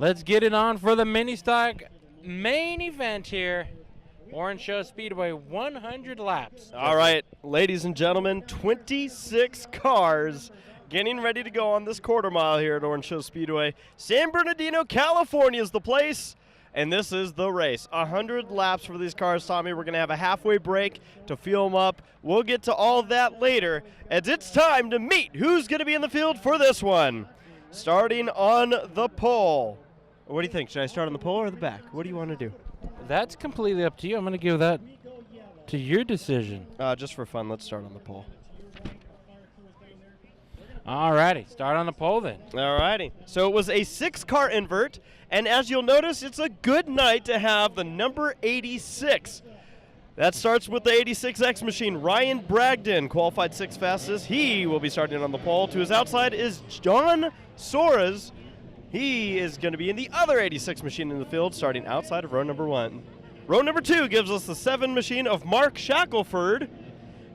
Let's get it on for the mini stock main event here. Orange Show Speedway, 100 laps. All right, ladies and gentlemen, 26 cars getting ready to go on this quarter mile here at Orange Show Speedway. San Bernardino, California is the place, and this is the race. 100 laps for these cars, Tommy. We're going to have a halfway break to fuel them up. We'll get to all that later, as it's time to meet who's going to be in the field for this one. Starting on the pole. What do you think? Should I start on the pole or the back? What do you want to do? That's completely up to you. I'm going to give that to your decision. Just for fun, let's start on the pole. All righty, start on the pole then. All righty. So it was a 6-car invert, and as you'll notice, it's a good night to have the number 86. That starts with the 86X machine. Ryan Bragdon qualified 6th fastest. He will be starting on the pole. To his outside is John Soares. He is going to be in the other 86 machine in the field, starting outside of row number 1. Row number 2 gives us the 7 machine of Mark Shackelford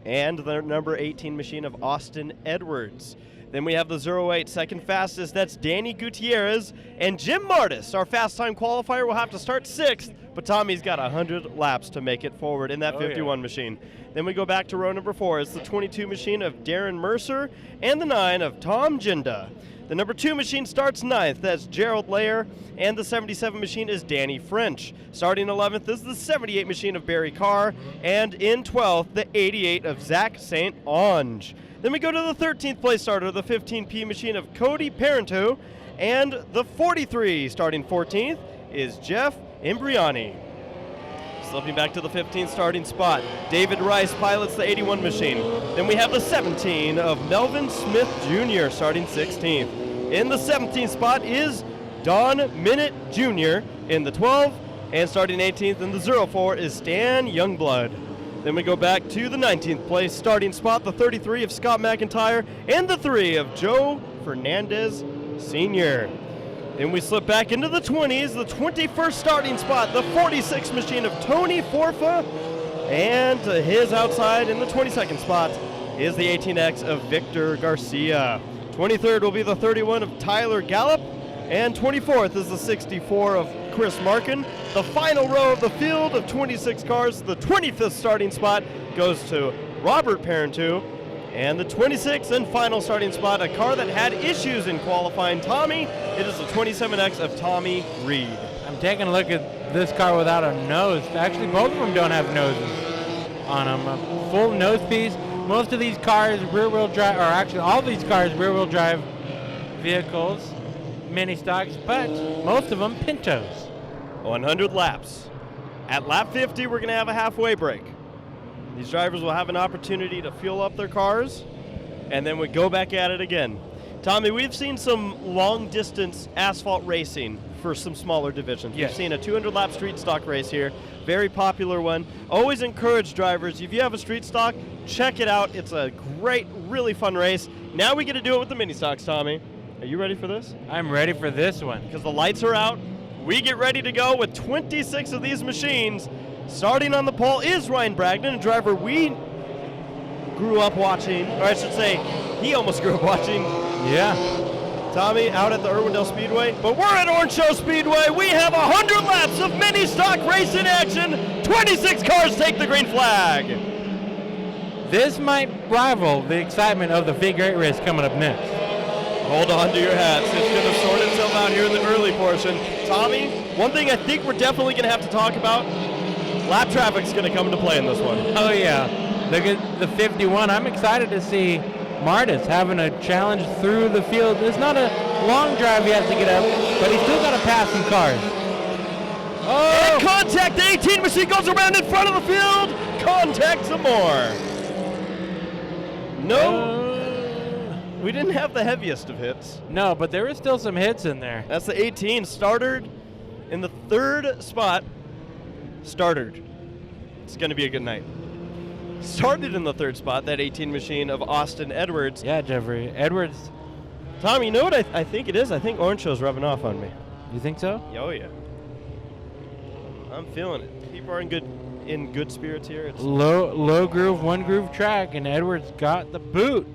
and the number 18 machine of Austin Edwards. Then we have the 08 second fastest. That's Danny Gutierrez. And Jim Martis, our fast time qualifier, will have to start 6th, but Tommy's got 100 laps to make it forward in that 51 machine. Then we go back to row number 4. It's the 22 machine of Darren Mercer and the 9 of Tom Jinda. The number 2 machine starts 9th. That's Gerald Layer. And the 77 machine is Danny French. Starting 11th is the 78 machine of Barry Carr. And in 12th, the 88 of Zach St. Onge. Then we go to the 13th place starter, the 15P machine of Cody Parenteau. And the 43, starting 14th, is Jeff Imbriani. Slipping back to the 15th starting spot, David Rice pilots the 81 machine. Then we have the 17 of Melvin Smith Jr. starting 16th. In the 17th spot is Don Minute Jr. in the 12, and starting 18th in the 04 is Stan Youngblood. Then we go back to the 19th place starting spot, the 33 of Scott McIntyre, and the 3 of Joe Fernandez Sr. Then we slip back into the 20s, the 21st starting spot, the 46 machine of Tony Forfa, and to his outside in the 22nd spot is the 18X of Victor Garcia. 23rd will be the 31 of Tyler Gallup, and 24th is the 64 of Chris Markin. The final row of the field of 26 cars, the 25th starting spot goes to Robert Parenteau. And the 26th and final starting spot, a car that had issues in qualifying, Tommy, it is the 27X of Tommy Reed. I'm taking a look at this car without a nose. Actually, both of them don't have noses on them. A full nose piece. Most of these cars rear-wheel drive, or actually all these cars rear-wheel drive vehicles, mini stocks, but most of them Pintos. 100 laps. At lap 50, we're going to have a halfway break. These drivers will have an opportunity to fuel up their cars, and then we go back at it again. Tommy, we've seen some long-distance asphalt racing for some smaller divisions. Yes. We've seen a 200-lap street stock race here, very popular one. Always encourage drivers, if you have a street stock, check it out. It's a great, really fun race. Now we get to do it with the mini stocks, Tommy. Are you ready for this? I'm ready for this one. Because the lights are out. We get ready to go with 26 of these machines. Starting on the pole is Ryan Bragdon, a driver we grew up watching, or I should say, he almost grew up watching. Yeah. Tommy out at the Irwindale Speedway, but we're at Orange Show Speedway. We have 100 laps of mini stock race in action. 26 cars take the green flag. This might rival the excitement of the figure 8 race coming up next. Hold on to your hats. It's going to sort itself out here in the early portion. Tommy, one thing I think we're definitely going to have to talk about, lap traffic's going to come into play in this one. Oh, yeah. Look at the 51. I'm excited to see Martis having a challenge through the field. It's not a long drive he has to get up, but he's still got to pass some cars. Oh! And contact! The 18 machine goes around in front of the field. Contact some more. No. We didn't have the heaviest of hits. No, but there is still some hits in there. That's the 18. Started in the 3rd spot. Started. It's going to be a good night. Started in the 3rd spot, that 18 machine of Austin Edwards. Yeah, Jeffrey. Edwards. Tom, you know what I think it is? I think Orange Show's rubbing off on me. You think so? Oh, yeah. I'm feeling it. People are in good spirits here. It's low groove, 1 groove track, and Edwards got the boot.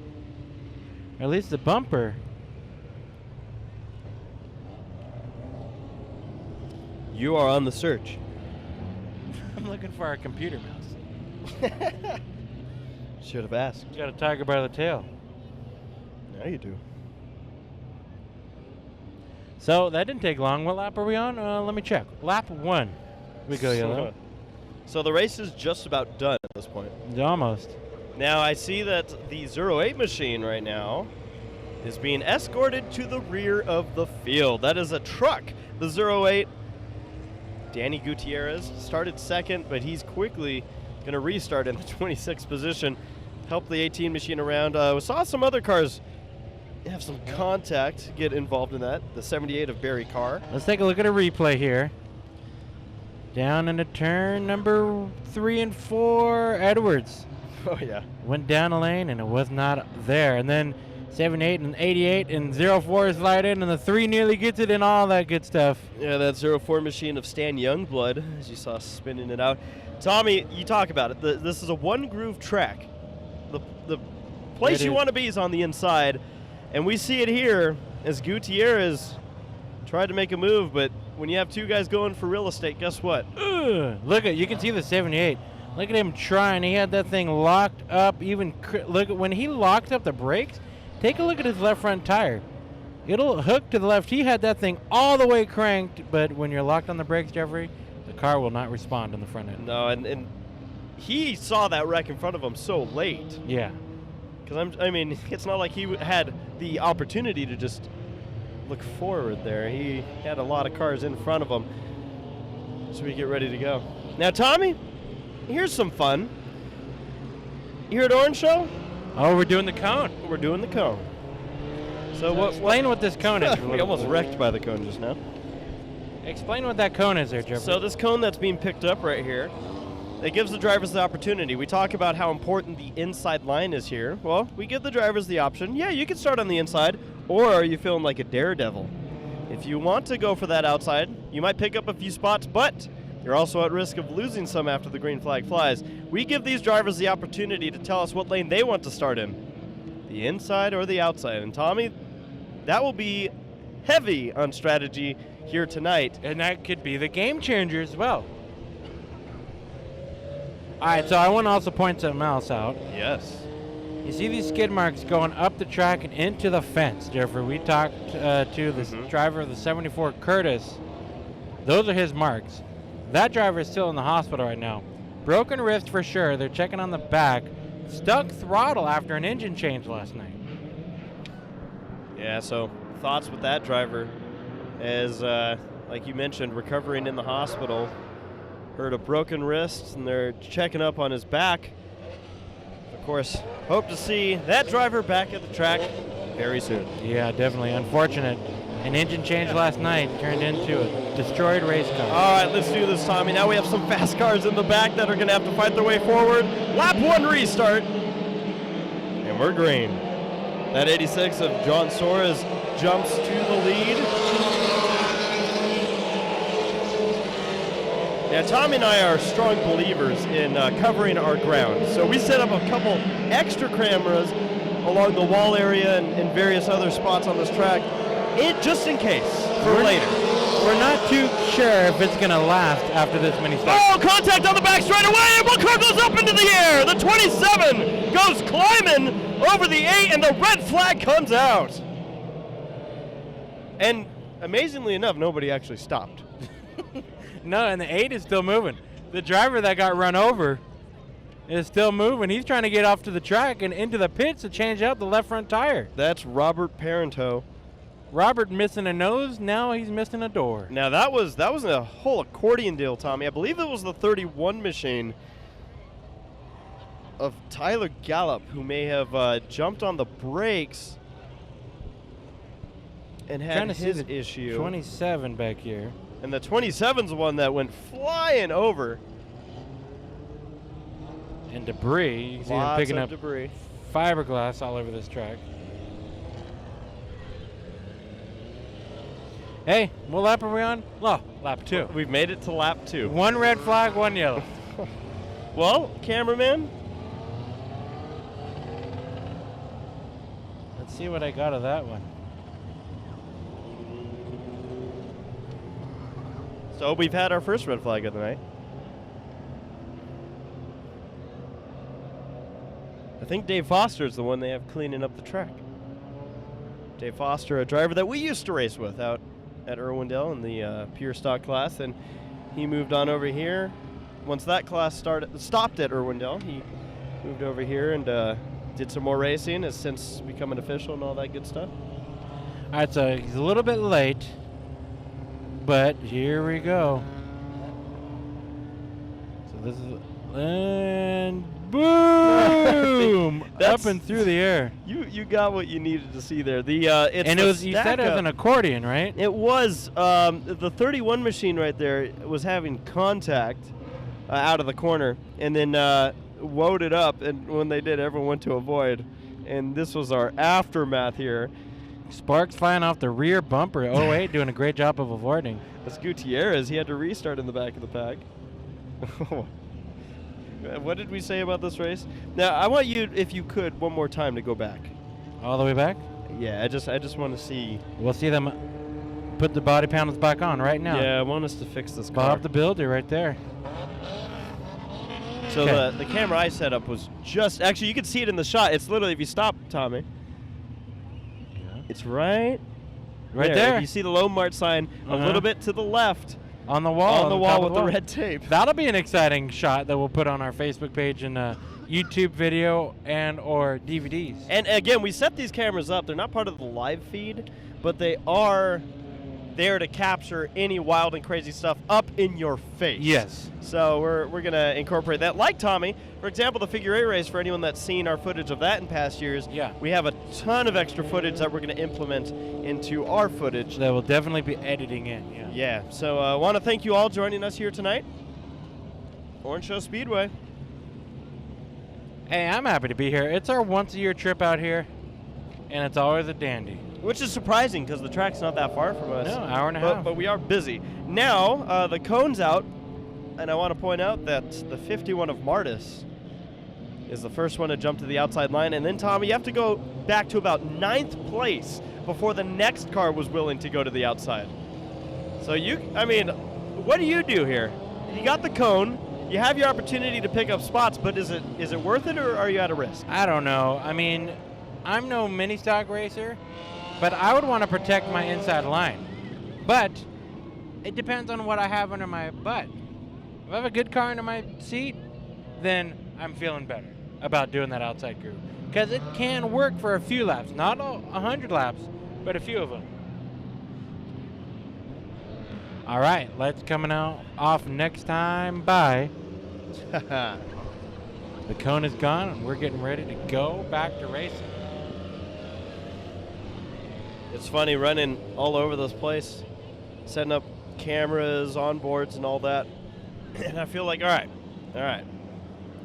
Or at least the bumper. You are on the search. I'm looking for our computer mouse. Should have asked. You got a tiger by the tail. Now you do. So that didn't take long. What lap are we on? Let me check. Lap 1. We go yellow. So the race is just about done at this point. Almost. Now I see that the 08 machine right now is being escorted to the rear of the field. That is a truck. The 08, Danny Gutierrez, started second, but he's quickly going to restart in the 26th position. Help the 18 machine around. We saw some other cars have some contact, get involved in that. The 78 of Barry Carr. Let's take a look at a replay here. Down into turn number 3 and 4, Edwards. Oh, yeah. Went down a lane, and it was not there. And then 78 and 88 and 04 slide in, and the 3 nearly gets it, and all that good stuff. Yeah, that 04 machine of Stan Youngblood, as you saw spinning it out. Tommy, you talk about it. This is a one-groove track. The place you want to be is on the inside, and we see it here as Gutierrez tried to make a move, but when you have two guys going for real estate, guess what? Look at, you can see the 78. Look at him trying. He had that thing locked up. Even look at when he locked up the brakes. Take a look at his left front tire. It'll hook to the left. He had that thing all the way cranked, but when you're locked on the brakes, Jeffrey, the car will not respond on the front end. No, and he saw that wreck in front of him so late. Yeah. Because I mean, it's not like he had the opportunity to just look forward there. He had a lot of cars in front of him. So we get ready to go. Now, Tommy, here's some fun. You heard Orange Show? Oh, we're doing the cone. We're doing the cone. So explain what this cone is. We almost wrecked by the cone just now. Explain what that cone is there, Jeffrey. So this cone that's being picked up right here, it gives the drivers the opportunity. We talk about how important the inside line is here. Well, we give the drivers the option. Yeah, you can start on the inside, or are you feeling like a daredevil? If you want to go for that outside, you might pick up a few spots, but you're also at risk of losing some after the green flag flies. We give these drivers the opportunity to tell us what lane they want to start in, the inside or the outside. And Tommy, that will be heavy on strategy here tonight. And that could be the game changer as well. All right, so I want to also point something else out. Yes. You see these skid marks going up the track and into the fence, Jeffrey. We talked to this driver of the 74 Curtis. Those are his marks. That driver is still in the hospital right now. Broken wrist for sure. They're checking on the back. Stuck throttle after an engine change last night. Yeah, so thoughts with that driver as, like you mentioned, recovering in the hospital. Heard a broken wrist, and they're checking up on his back. Of course, hope to see that driver back at the track very soon. Yeah, definitely. Unfortunate. An engine change last night turned into a destroyed race car. All right, let's do this, Tommy. Now we have some fast cars in the back that are going to have to fight their way forward. Lap 1 restart. And we're green. That 86 of John Soares jumps to the lead. Now, Tommy and I are strong believers in covering our ground. So we set up a couple extra cameras along the wall area and various other spots on this track, just in case for later. We're not too sure if it's going to last after this many stops. Oh, contact on the back straight away, and one car goes up into the air. The 27 goes climbing over the 8, and the red flag comes out. And amazingly enough, nobody actually stopped. No, and the 8 is still moving. The driver that got run over is still moving. He's trying to get off to the track and into the pits to change out the left front tire. That's Robert Parento. Robert missing a nose, now he's missing a door. Now that was a whole accordion deal, Tommy. I believe it was the 31 machine of Tyler Gallup who may have jumped on the brakes and had his issue. 27 back here. And the 27's the one that went flying over. And debris. You can see him picking up debris. Fiberglass all over this track. Hey, what lap are we on? Oh, lap 2. We've made it to lap 2. 1 red flag, 1 yellow. Well, cameraman. Let's see what I got of that one. So we've had our first red flag of the night. I think Dave Foster is the one they have cleaning up the track. Dave Foster, a driver that we used to race with out at Irwindale in the pure stock class, and he moved on over here. Once that class stopped at Irwindale, he moved over here and did some more racing, has since become an official and all that good stuff. All right, so he's a little bit late, but here we go. So this is, and boom, up and through the air. You got what you needed to see there. The and it was, you said it was an accordion, right? It was. The 31 machine right there was having contact out of the corner, and then woed it up, and when they did, everyone went to avoid. And this was our aftermath here. Sparks flying off the rear bumper. 08 doing a great job of avoiding. That's Gutierrez. He had to restart in the back of the pack. What did we say about this race? Now, I want you, if you could, one more time to go back. All the way back? Yeah, I just want to see. We'll see them put the body panels back on right now. Yeah, I want us to fix this car. Bob the Builder right there. So the camera I set up was just, actually you can see it in the shot. It's literally, if you stop, Tommy, it's right there. You see the Lone Mart sign a little bit to the left. On the wall. On the wall with the red tape. That'll be an exciting shot that we'll put on our Facebook page and YouTube video and or DVDs. And again, we set these cameras up. They're not part of the live feed, but they are there to capture any wild and crazy stuff up in your face. Yes. So we're going to incorporate that. Like Tommy, for example, the figure 8 race, for anyone that's seen our footage of that in past years, we have a ton of extra footage that we're going to implement into our footage. That will definitely be editing in, Yeah, so I want to thank you all joining us here tonight. Orange Show Speedway. Hey, I'm happy to be here. It's our once-a-year trip out here, and it's always a dandy. Which is surprising because the track's not that far from us. No, hour and a half. But we are busy. Now, the cone's out, and I want to point out that the 51 of Martis is the first one to jump to the outside line. And then, Tommy, you have to go back to about 9th place before the next car was willing to go to the outside. So what do you do here? You got the cone. You have your opportunity to pick up spots, but is it worth it, or are you at a risk? I don't know. I mean, I'm no mini stock racer, but I would want to protect my inside line. But it depends on what I have under my butt. If I have a good car under my seat, then I'm feeling better about doing that outside groove. Because it can work for a few laps. Not 100 laps, but a few of them. All right, let's coming out off next time. Bye. The cone is gone, and we're getting ready to go back to racing. It's funny running all over this place, setting up cameras, onboards, and all that. And I feel like, all right.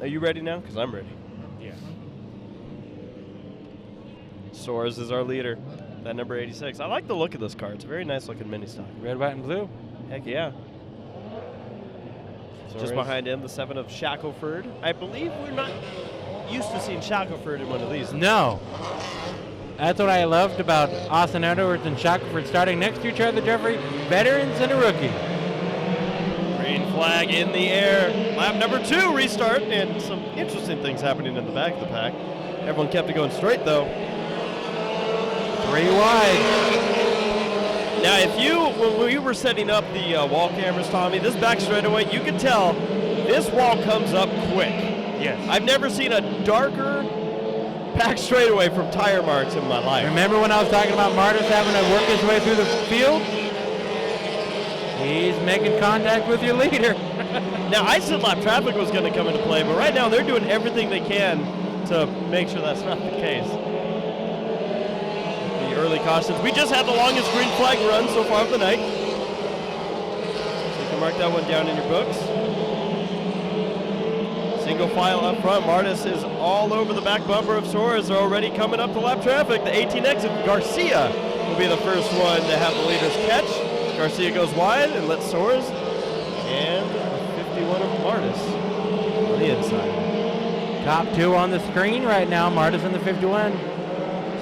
Are you ready now? Because I'm ready. Yeah. Soares is our leader, that number 86. I like the look of this car. It's a very nice looking mini stock. Red, white, and blue. Heck yeah. Soares. Just behind him, the 7 of Shackelford. I believe we're not used to seeing Shackelford in one of these. No. That's what I loved about Austin Edwards and Shackelford starting next to each other, Jeffrey. Veterans and a rookie. Green flag in the air. Lap number 2 restart, and some interesting things happening in the back of the pack. Everyone kept it going straight, though. 3 wide. Now, when we were setting up the wall cameras, Tommy, this back straightaway, you can tell this wall comes up quick. Yes. I've never seen a darker back straightaway from tire marks in my life. Remember when I was talking about Martis having to work his way through the field? He's making contact with your leader. Now, I said lap traffic was going to come into play, but right now they're doing everything they can to make sure that's not the case. The early cautions. We just had the longest green flag run so far of the night. So you can mark that one down in your books. Single file up front. Martis is all over the back bumper of Soares. They're already coming up to lap traffic. The 18X of Garcia will be the first one to have the leaders catch. Garcia goes wide and lets Soares and the 51 of Martis on the inside. Top 2 on the screen right now. Martis in the 51.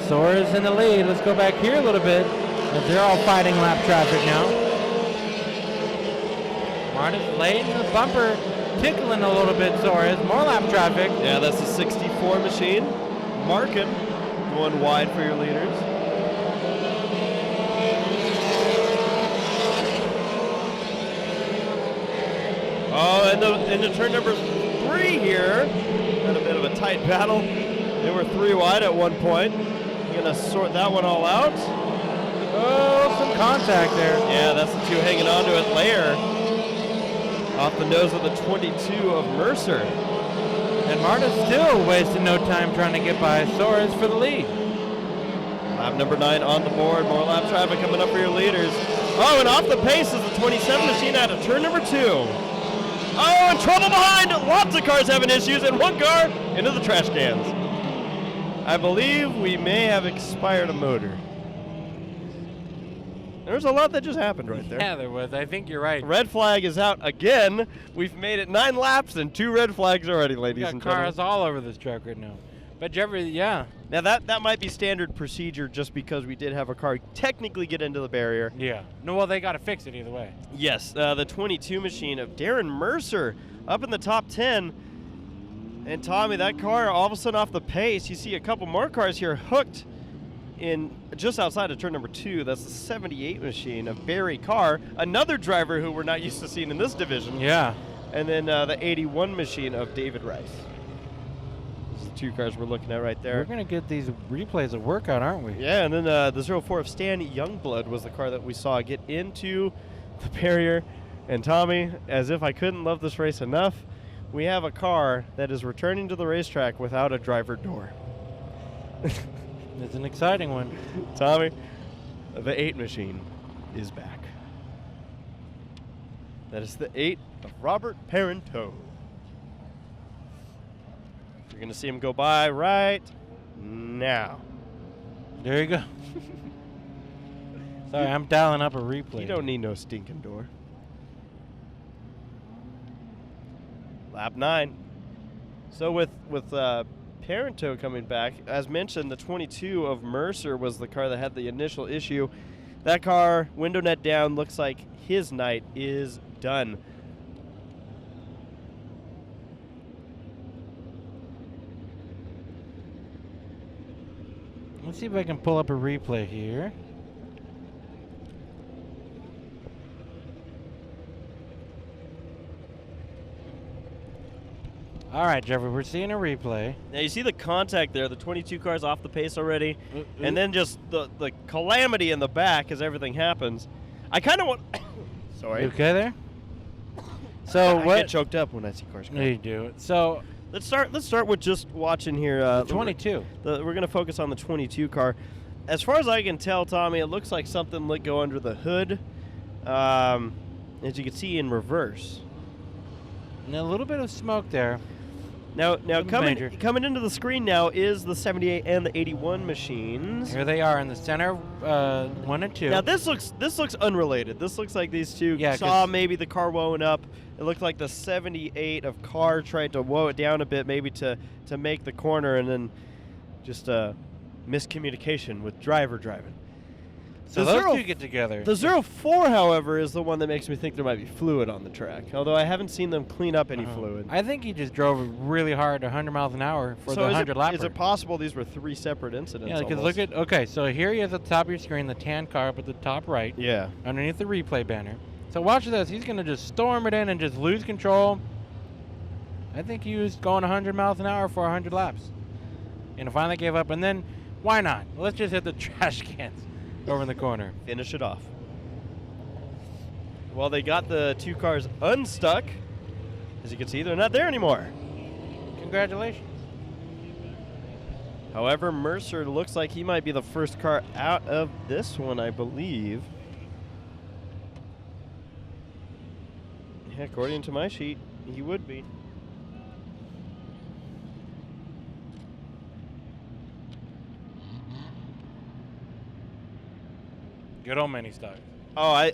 Soares in the lead. Let's go back here a little bit as they're all fighting lap traffic now. Martin's late in the bumper, tickling a little bit, Soares. More lap traffic. Yeah, that's the 64 machine. Markin going wide for your leaders. Oh, and the turn number 3 here. Had a bit of a tight battle. They were 3 wide at one point. Gonna sort that one all out. Oh, some contact there. Yeah, that's the 2 hanging onto it. Layer off the nose of the 22 of Mercer. And Marta's still wasting no time trying to get by Soares for the lead. Lap number 9 on the board. More lap traffic coming up for your leaders. Oh, and off the pace is the 27 machine out of turn number 2. Oh, and trouble behind. Lots of cars having issues, and one car into the trash cans. I believe we may have expired a motor. There's a lot that just happened right there. Yeah, there was. I think you're right. Red flag is out again. We've made it 9 laps and 2 red flags already, ladies We and got gentlemen. cars all over this track right now. But Jeffrey, yeah. Now that might be standard procedure just because we did have a car technically get into the barrier. Yeah. No, well, they got to fix it either way. Yes, the 22 machine of Darren Mercer up in the top 10. And Tommy, that car all of a sudden off the pace. You see a couple more cars here hooked in just outside of turn number 2. That's the 78 machine of Barry Carr, another driver who we're not used to seeing in this division. Yeah. And then the 81 machine of David Rice. Those are the 2 cars we're looking at right there. We're going to get these replays a workout, aren't we? Yeah, and then the 04 of Stan Youngblood was the car that we saw get into the barrier. And Tommy, as if I couldn't love this race enough, we have a car that is returning to the racetrack without a driver door. It's an exciting one. Tommy, the 8 machine is back. That is the 8 of Robert Parenteau. You're going to see him go by right now. There you go. Sorry, I'm dialing up a replay. You don't need no stinking door. Lap 9. So with Parenteau coming back, as mentioned, the 22 of Mercer was the car that had the initial issue. That car, window net down, looks like his night is done. Let's see if I can pull up a replay here. All right, Jeffrey, we're seeing a replay. Now you see the contact there, the 22 car's off the pace already, and then just the calamity in the back as everything happens. I kind of want... Sorry. You okay there? So I what? get choked up when I see cars No, come. you do. So Let's start with just watching here. 22. We're going to focus on the 22 car. As far as I can tell, Tommy, it looks like something let go under the hood, as you can see in reverse. And a little bit of smoke there. Now Major. coming into the screen now is the 78 and the 81 machines. Here they are in the center, 1 and 2. Now this looks unrelated. This looks like these two Yeah, saw maybe the car woeing up. It looked like the 78 of Carr tried to woe it down a bit, maybe to make the corner, and then just miscommunication with driver driving. So The those two get together. The 04, however, is the one that makes me think there might be fluid on the track, although I haven't seen them clean up any fluid. I think he just drove really hard, 100 miles an hour for the 100 lapper. Is it possible these were 3 separate incidents? Yeah, because almost? look at, okay, so here you have at the top of your screen the tan car up at the top right, Yeah. underneath the replay banner. So watch this. He's going to just storm it in and just lose control. I think he was going 100 miles an hour for 100 laps. And finally gave up. And then, why not? Let's just hit the trash cans over in the corner. Finish it off. Well, they got the 2 cars unstuck. As you can see, they're not there anymore. Congratulations. However, Mercer looks like he might be the first car out of this one, I believe. Yeah, according to my sheet, he would be. Good old mini stock. Oh,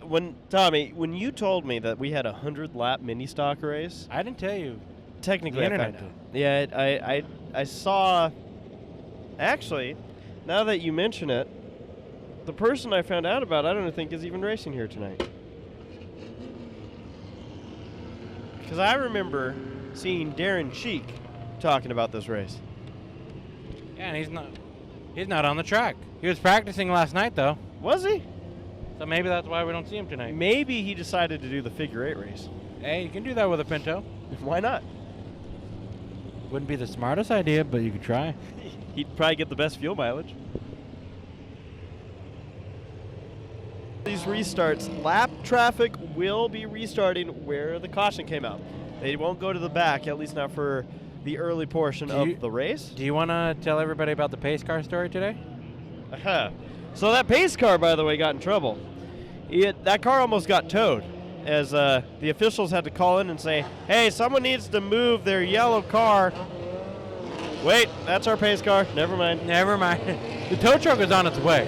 Tommy, when you told me that we had a 100-lap mini stock race, I didn't tell you. technically The I internet found out. Yeah, I saw. Actually, now that you mention it, the person I found out about, I don't think is even racing here tonight. Because I remember seeing Darren Cheek talking about this race. Yeah, and he's not on the track. He was practicing last night, though. Was he? So maybe that's why we don't see him tonight. Maybe he decided to do the figure 8 race. Hey, you can do that with a Pinto. Why not? Wouldn't be the smartest idea, but you could try. He'd probably get the best fuel mileage. These restarts, lap traffic will be restarting where the caution came out. They won't go to the back, at least not for the early portion of the race. Do you want to tell everybody about the pace car story today? So that pace car, by the way, got in trouble. That car almost got towed, as the officials had to call in and say, hey, someone needs to move their yellow car. Wait, that's our pace car. Never mind. Never mind. The tow truck is on its way.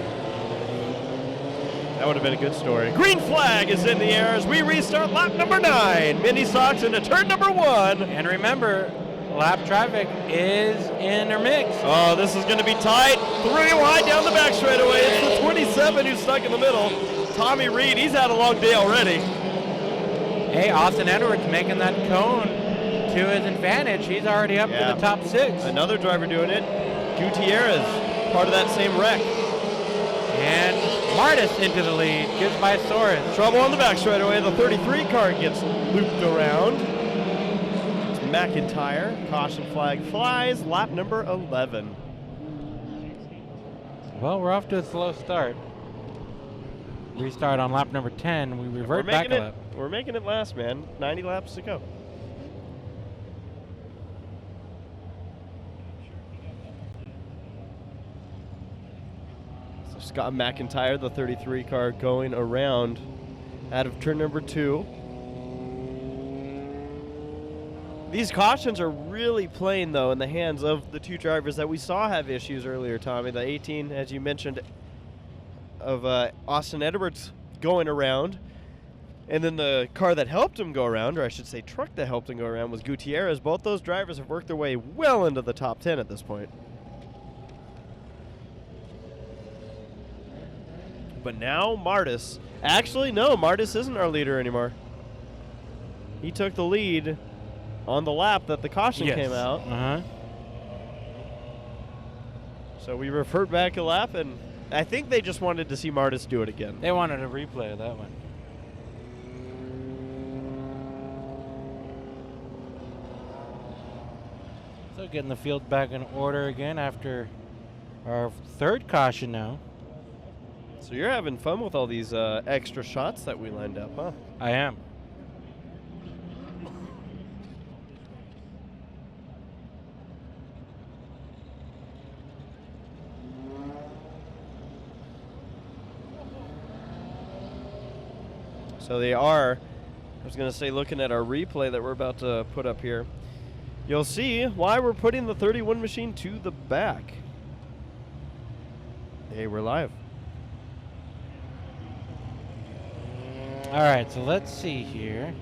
That would have been a good story. Green flag is in the air as we restart lap number 9. Mini Sox into turn number 1. And remember, lap traffic is intermixed. Oh, this is going to be tight. 3 wide down the back straightaway. It's the 27 who's stuck in the middle. Tommy Reed, he's had a long day already. Hey, Austin Edwards making that cone to his advantage. He's already up to the top 6. Another driver doing it. Gutierrez, part of that same wreck. And Martis into the lead, gives by Soares. Trouble on the back straightaway. The 33 car gets looped around. It's McIntyre. Caution flag flies. Lap number 11. Well, we're off to a slow start. Restart on lap number 10. We revert back a lap. We're making it last, man. 90 laps to go. Scott McIntyre, the 33 car, going around out of turn number 2. These cautions are really playing, though, in the hands of the 2 drivers that we saw have issues earlier, Tommy. The 18, as you mentioned, of Austin Edwards going around. And then the car that helped him go around, or I should say truck that helped him go around, was Gutierrez. Both those drivers have worked their way well into the top 10 at this point. But now Martis. Actually, no, Martis isn't our leader anymore. He took the lead on the lap that the caution came out. So we revert back a lap, and I think they just wanted to see Martis do it again. They wanted a replay of that one. So getting the field back in order again after our 3rd caution now. So you're having fun with all these extra shots that we lined up, huh? I am. So they are, I was going to say, looking at our replay that we're about to put up here, you'll see why we're putting the 31 machine to the back. Hey, we're live. All right, so let's see here.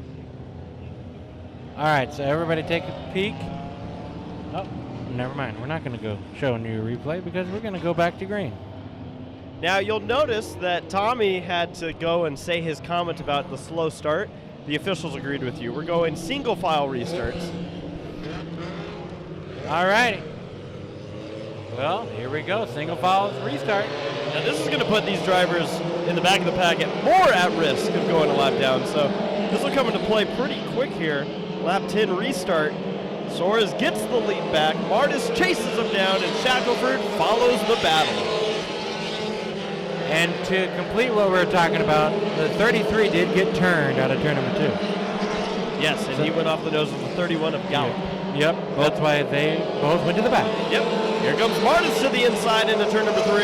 All right, so everybody take a peek. Oh, never mind. We're not going to go showing you a replay because we're going to go back to green. Now, you'll notice that Tommy had to go and say his comment about the slow start. The officials agreed with you. We're going single file restarts. All righty. Well, here we go. Single file restart. Now, this is going to put these drivers in the back of the packet more at risk of going a lap down. So this will come into play pretty quick here. Lap 10 restart. Soares gets the lead back. Martis chases him down, and Shackelford follows the battle. And to complete what we were talking about, the 33 did get turned out of turn number 2. Yes, and he went off the nose of the 31 of Gallup. Yep, that's why they both went to the back. Yep, here comes Martis to the inside into turn number 3.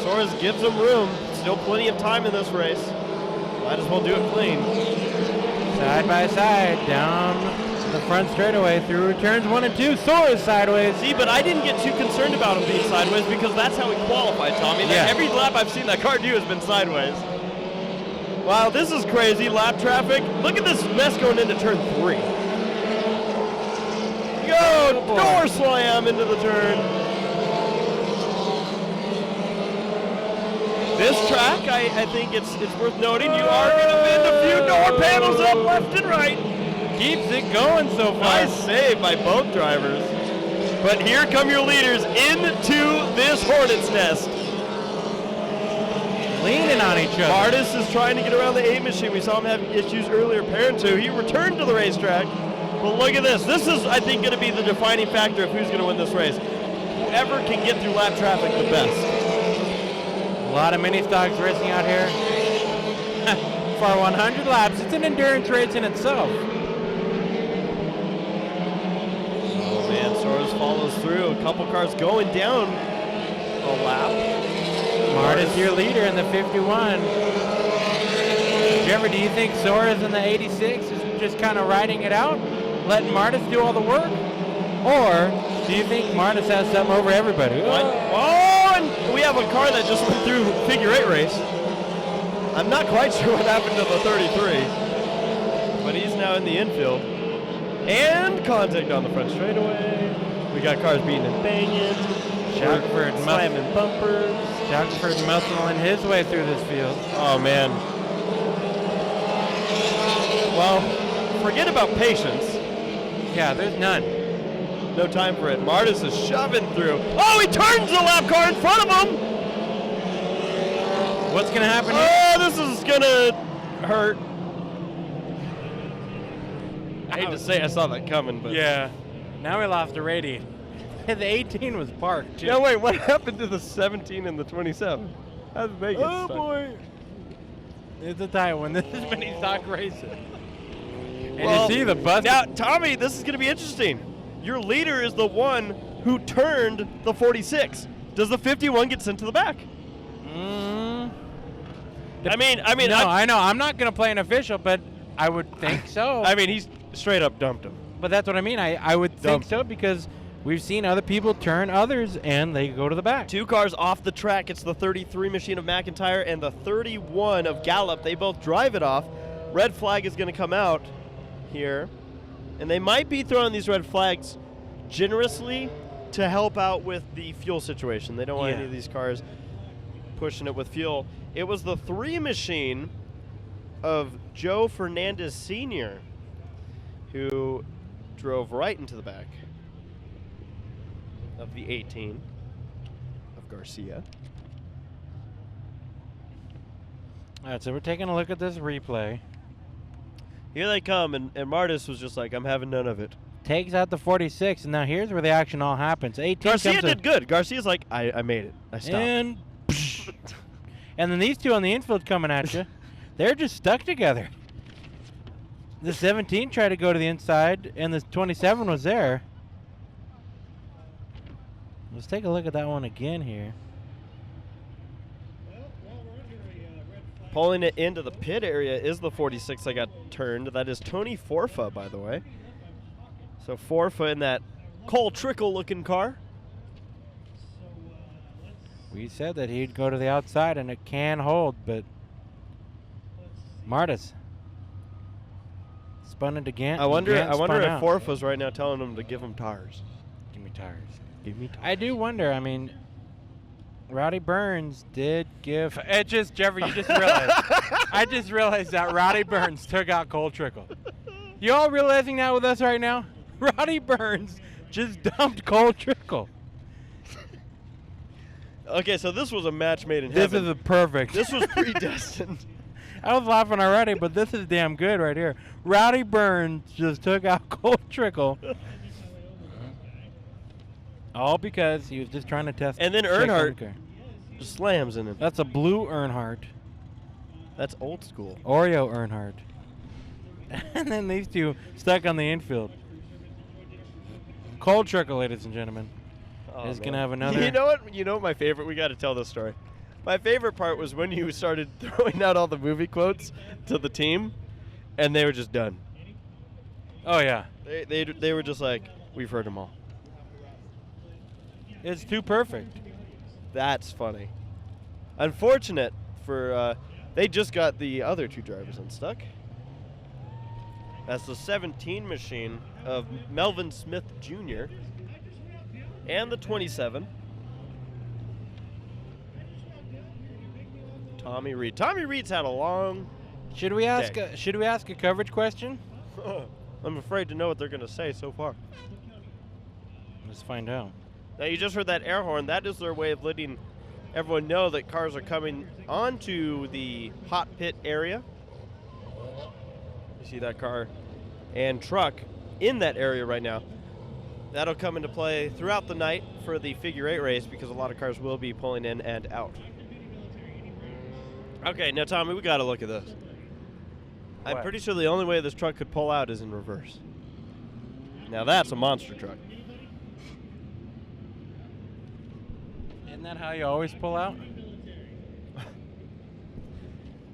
Soares gives him room. Still plenty of time in this race. Might as well do it clean. Side by side, down the front straightaway through turns 1 and 2. Soares sideways. See, but I didn't get too concerned about him being sideways because that's how he qualified, Tommy. Yeah. Every lap I've seen that car do has been sideways. Wow, this is crazy. Lap traffic. Look at this mess going into turn 3. Go! Door slam into the turn. This track, I think it's worth noting, you are going to bend a few door panels up left and right. keeps it going so far. Nice save by both drivers. But here come your leaders into this Hornet's nest. Leaning on each other. Martis is trying to get around the 8 machine. We saw him have issues earlier. Parentu, he returned to the racetrack. But look at this. This is, I think, going to be the defining factor of who's going to win this race. Whoever can get through lap traffic the best. A lot of mini stocks racing out here. For 100 laps, it's an endurance race in itself. Oh man, Soros follows through. A couple cars going down a lap. Martis, your leader in the 51. Trevor, do you think Soros in the 86 is just kind of riding it out, letting Martis do all the work? Or do you think Martis has something over everybody? Oh, and we have a car that just went through figure 8 race. I'm not quite sure what happened to the 33, but he's now in the infield. And contact on the front straightaway. We got cars beating and banging. Shackford slamming bumpers. Shackford muscling his way through this field. Oh, man. Well, forget about patience. Yeah, there's none. No time for it. Martis is shoving through. Oh, he turns the lap car in front of him. What's going to happen here? Oh, this is going to hurt. I hate to say I saw that coming, but... Yeah. Now we lost a radiator. The 18 was parked, too. No, wait, what happened to the 17 and the 27? How did they get stuck? Boy. It's a tight one. This is mini stock racing. And Well, you see the bus. Now, Tommy, this is going to be interesting. Your leader is the one who turned the 46. Does the 51 get sent to the back? I mean, no, I know. I'm not going to play an official, but I would think so. I mean, he's straight up dumped him. But that's what I mean. I would think so because we've seen other people turn others, and they go to the back. 2 cars off the track. It's the 33 machine of McIntyre and the 31 of Gallup. They both drive it off. Red flag is going to come out here. And they might be throwing these red flags generously to help out with the fuel situation. They don't want any of these cars pushing it with fuel. It was the 3 machine of Joe Fernandez Sr. who drove right into the back of the 18 of Garcia. All right, so we're taking a look at this replay. Here they come, and Martis was just like, I'm having none of it. Takes out the 46, and now here's where the action all happens. 18 Garcia did good. Garcia's like, I made it. I stopped. And and then these two on the infield coming at you. They're just stuck together. The 17 tried to go to the inside, and the 27 was there. Let's take a look at that one again here. Pulling it into the pit area is the 46 that got turned. That is Tony Forfa, by the way. So Forfa in that Cole Trickle-looking car. We said that he'd go to the outside, and it can hold, but Martis spun it again. I wonder if out. Forfa's right now telling him to give him tires. Give me tires. Give me tires. I do wonder. I mean, Rowdy Burns did give. Jeffrey, you just realized. I just realized that Rowdy Burns took out Cole Trickle. You all realizing that with us right now? Rowdy Burns just dumped Cole Trickle. Okay, so this was a match made in heaven. This is a perfect. This was predestined. I was laughing already, but this is damn good right here. Rowdy Burns just took out Cole Trickle. All because he was just trying to test. And then Earnhardt just slams in it. That's a blue Earnhardt. That's old school. Oreo Earnhardt. And then these two stuck on the infield. Cole Trickle, ladies and gentlemen, is going to have another. You know what? You know what my favorite? We got to tell this story. My favorite part was when you started throwing out all the movie quotes to the team, and they were just done. Oh, yeah. They were just like, we've heard them all. It's too perfect. That's funny. Unfortunate for, they just got the other 2 drivers unstuck. That's the 17 machine of Melvin Smith Jr. and the 27. Tommy Reed. Tommy Reed's had a long Should we ask day. a coverage question? I'm afraid to know what they're going to say so far. Let's find out. Now, you just heard that air horn. That is their way of letting everyone know that cars are coming onto the hot pit area. You see that car and truck in that area right now. That'll come into play throughout the night for the figure 8 race because a lot of cars will be pulling in and out. Okay, now, Tommy, we got to look at this. I'm pretty sure the only way this truck could pull out is in reverse. Now, that's a monster truck. Isn't that how you always pull out?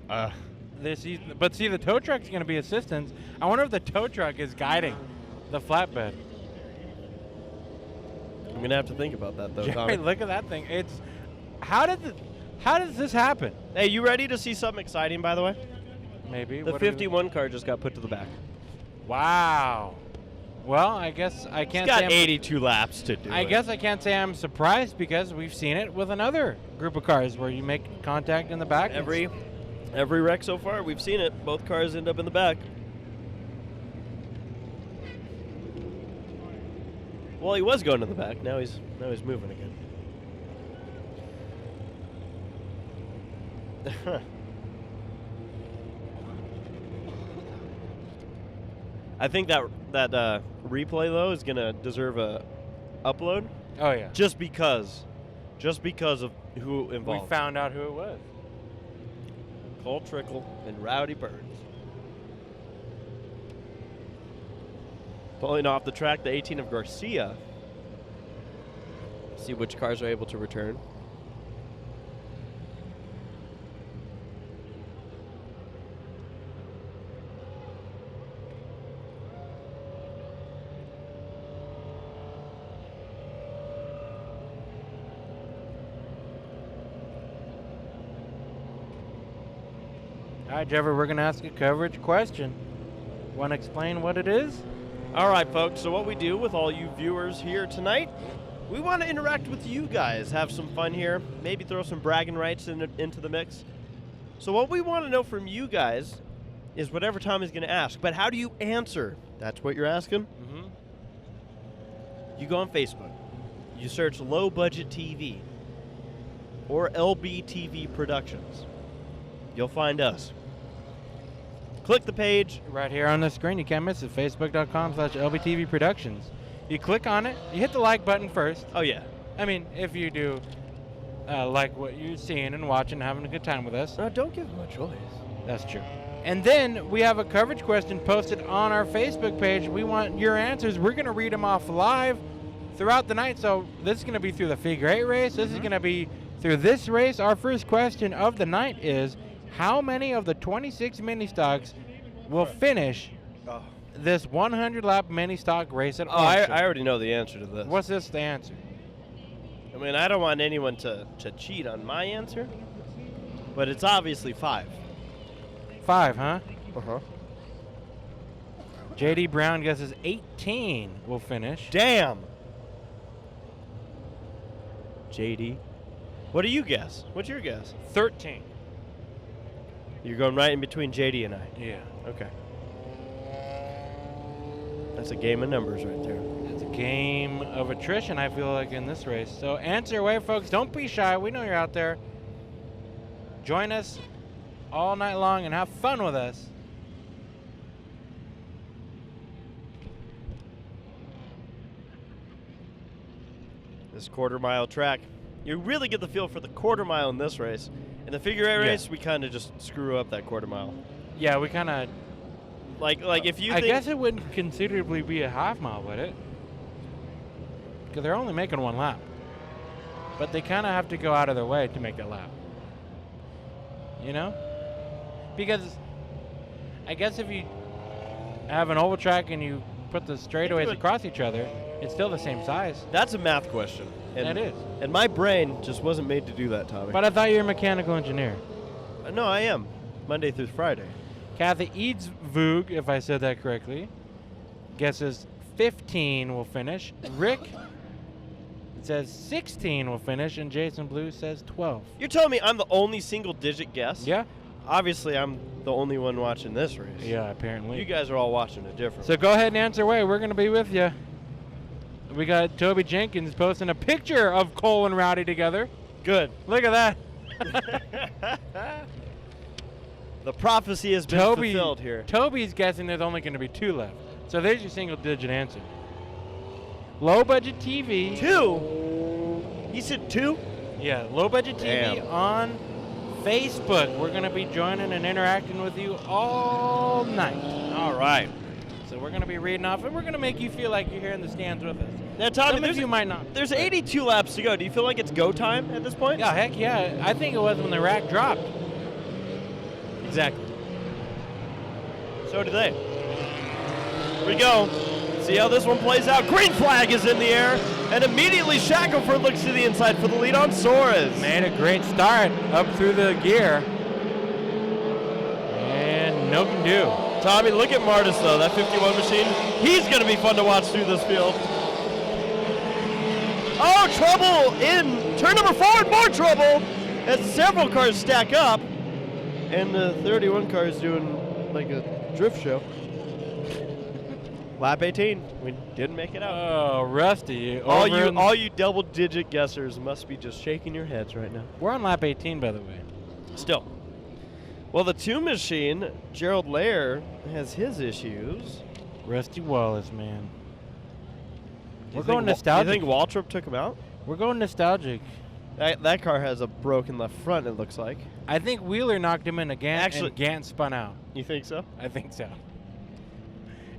But see, the tow truck's going to be assistance. I wonder if the tow truck is guiding the flatbed. I'm going to have to think about that, though, Jerry, Tommy. look at that thing. How does this happen? Hey, you ready to see something exciting, by the way? Maybe. The 51 car just got put to the back. Wow. Well, I guess I can't It's say got 82 laps to do I it. guess I can't say I'm surprised because we've seen it with another group of cars where you make contact in the back. Every wreck so far, we've seen it. Both cars end up in the back. Well, he was going to the back. Now he's moving again. I think that replay though is gonna deserve a upload. Oh yeah. Just because of who involved. We found out who it was. Cole Trickle and Rowdy Burns. Pulling off the track, the 18 of Garcia. See which cars are able to return. All right, Trevor, we're going to ask a coverage question. Want to explain what it is? All right, folks, so what we do with all you viewers here tonight, we want to interact with you guys, have some fun here, maybe throw some bragging rights into the mix. So what we want to know from you guys is whatever Tommy's going to ask, but how do you answer? That's what you're asking? Mm-hmm. You go on Facebook, you search Low Budget TV or LBTV Productions. You'll find us. Click the page. Right here on the screen, you can't miss it, facebook.com/LBTV Productions. You click on it, you hit the like button first. Oh, yeah. I mean, if you do like what you're seeing and watching, having a good time with us. Don't give them a choice. That's true. And then we have a coverage question posted on our Facebook page. We want your answers. We're going to read them off live throughout the night. So this is going to be through the figure 8 race. This is going to be through this race. Our first question of the night is, how many of the 26 mini stocks will finish this 100-lap mini stock race at auction? I already know the answer to this. What's the answer? I mean, I don't want anyone to cheat on my answer, but it's obviously 5. 5, huh? Uh-huh. J.D. Brown guesses 18 will finish. Damn. JD. What do you guess? What's your guess? 13. You're going right in between JD and I. Yeah. Okay. That's a game of numbers right there. It's a game of attrition, I feel like, in this race. So answer away, folks. Don't be shy. We know you're out there. Join us all night long and have fun with us. This quarter-mile track. You really get the feel for the quarter mile in this race. In the figure 8 race, we kind of just screw up that quarter mile. Yeah, we kind of... Like if you I think... guess it wouldn't considerably be a half mile, would it? Because they're only making one lap. But they kind of have to go out of their way to make that lap. You know? Because I guess if you have an oval track and you put the straightaways across each other, it's still the same size. That's a math question. That is. And my brain just wasn't made to do that, Tommy. But I thought you were a mechanical engineer. No, I am. Monday through Friday. Kathy Eadsvug, if I said that correctly, guesses 15 will finish. Rick says 16 will finish, and Jason Blue says 12. You're telling me I'm the only single-digit guess? Yeah. Obviously, I'm the only one watching this race. Yeah, apparently. You guys are all watching it different. So go ahead and answer away. We're going to be with you. We got Toby Jenkins posting a picture of Cole and Rowdy together. Good. Look at that. The prophecy has been fulfilled here. Toby's guessing there's only going to be 2 left. So there's your single-digit answer. Low-budget TV. 2? He said 2? Yeah, low-budget TV Damn. on Facebook. We're going to be joining and interacting with you all night. All right. So we're going to be reading off, and we're going to make you feel like you're here in the stands with us. Now, Tommy, Some of you might not. There's 82 laps to go. Do you feel like it's go time at this point? Yeah, heck yeah. I think it was when the rack dropped. Exactly. So do they. Here we go. See how this one plays out. Green flag is in the air, and immediately Shackelford looks to the inside for the lead on Soares. Made a great start up through the gear. And no can do. Tommy, look at Martis, though, that 51 machine. He's going to be fun to watch through this field. Oh, trouble in turn number 4, and more trouble as several cars stack up. And the 31 car is doing like a drift show. Lap 18. We didn't make it out. Oh, Rusty. All you double-digit guessers must be just shaking your heads right now. We're on lap 18, by the way. Still. Well, the 2 machine, Gerald Lair, has his issues. Rusty Wallace, man. We're Do going nostalgic. You think Waltrip took him out? We're going nostalgic. That car has a broken left front, it looks like. I think Wheeler knocked him in again, Actually- and Gant spun out. You think so? I think so.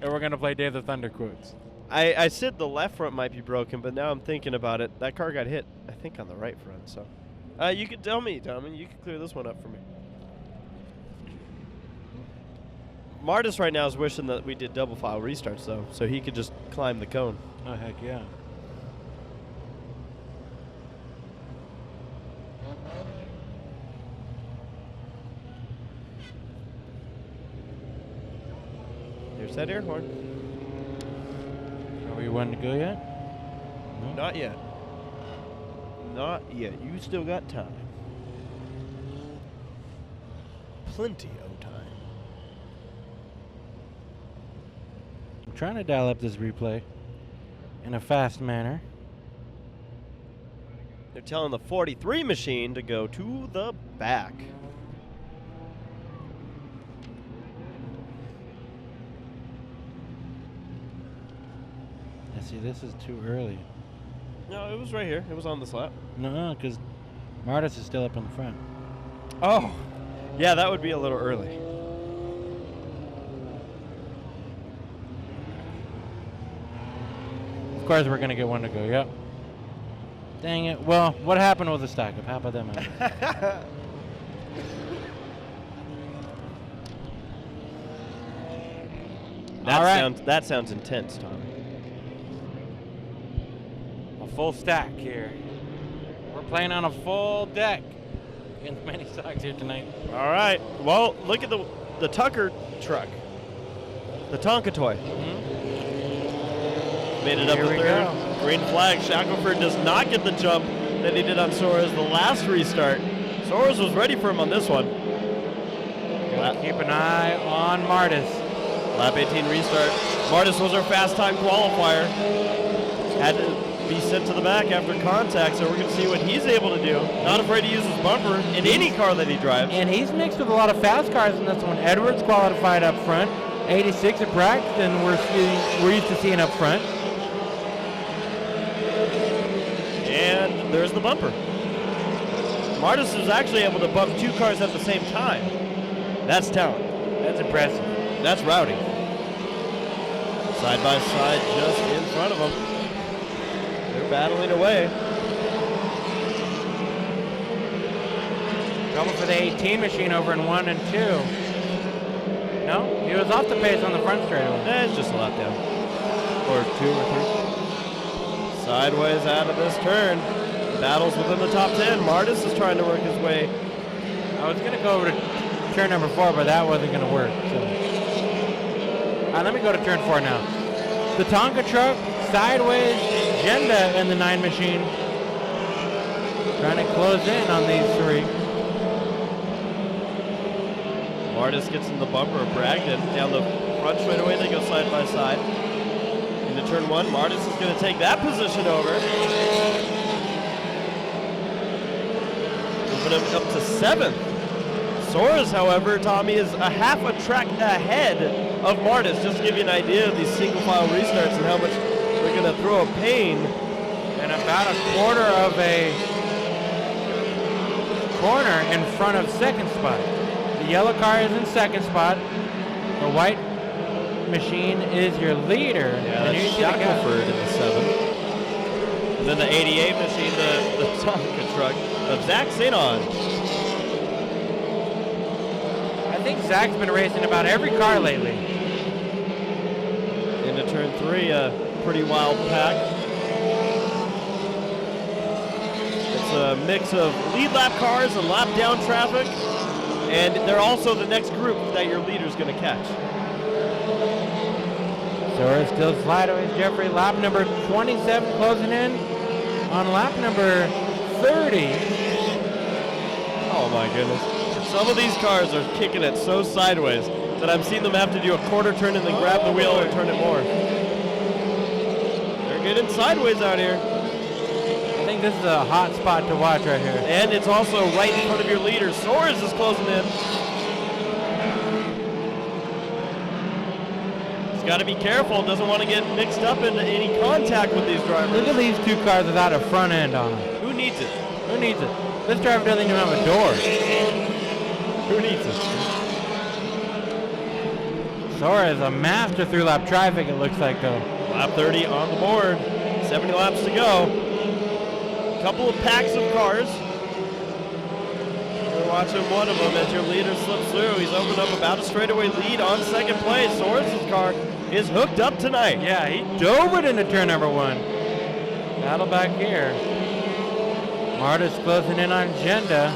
And we're going to play Day of the Thunder quotes. I said the left front might be broken, but now I'm thinking about it. That car got hit, I think, on the right front. So, you could tell me, Tommy. You could clear this one up for me. Martis right now is wishing that we did double file restarts, though, so he could just climb the cone. Oh, heck yeah. There's that air horn. Are we wanting to go yet? No? Not yet. Not yet. You still got time. Plenty of time. I'm trying to dial up this replay in a fast manner. They're telling the 43 machine to go to the back. See, this is too early. No, it was right here. It was on this lap. No, because Martis is still up in the front. Oh, yeah, that would be a little early. Of course, we're going to get one to go, yep. Dang it. Well, what happened with the stack up? How about that, man? That sounds intense, Tommy. A full stack here. We're playing on a full deck in the mini stocks here tonight. All right. Well, look at the Tucker truck. The Tonka toy. Made it up Here to we third. go. Green flag. Shackelford does not get the jump that he did on Soares the last restart. Soares was ready for him on this one. Keep an eye on Martis. Lap 18 restart. Martis was our fast time qualifier. Had to be sent to the back after contact, so we're going to see what he's able to do. Not afraid to use his bumper in any car that he drives. And he's mixed with a lot of fast cars in this one. Edwards qualified up front. 86 at Braxton we're used to seeing up front. And there's the bumper. Martis was actually able to bump 2 cars at the same time. That's talent. That's impressive. That's Rowdy. Side by side just in front of him. They're battling away. Trouble for the 18 machine over in 1 and 2. No? He was off the pace on the front straightaway. It's just a lap down. Or 2 or 3. Sideways out of this turn. Battles within the top 10. Martis is trying to work his way. I was going to go over to turn number 4, but that wasn't going to work. So. All right, let me go to turn 4 now. The Tonka truck, sideways, agenda in the 9 machine. Trying to close in on these 3. Martis gets in the bumper of Bragdon. Down the front straightaway, they go side by side. Into turn 1, Martis is going to take that position over. Moving him up to 7th. Soares, however, Tommy, is a half a track ahead of Martis, just to give you an idea of these single file restarts and how much they're going to throw a pain. And about a quarter of a corner in front of second spot. The yellow car is in second spot. The white machine is your leader. Yeah, that's Shackelford in the 7th. And then the 88 machine, the Tonka truck of Zach Sanon. I think Zach's been racing about every car lately. Into turn 3, a pretty wild pack. It's a mix of lead lap cars and lap down traffic. And they're also the next group that your leader's going to catch. Soares still slideways, Jeffrey. Lap number 27 closing in on lap number 30. Oh my goodness. Some of these cars are kicking it so sideways that I'm seeing them have to do a quarter turn and then grab the wheel and turn it more. They're getting sideways out here. I think this is a hot spot to watch right here. And it's also right in front of your leader. Soares is closing in. He's got to be careful. Doesn't want to get mixed up into any contact with these drivers. Look at these two cars without a front end on them. Who needs it? Who needs it? This driver doesn't even have a door. Who needs it? Soares is a master through lap traffic, it looks like, though. Lap 30 on the board. 70 laps to go. Couple of packs of cars. We're watching one of them as your leader slips through. He's opened up about a straightaway lead on second place. Soares' car is hooked up tonight. Yeah, he dove it into turn number 1. Battle back here. Martis closing in on Jenda.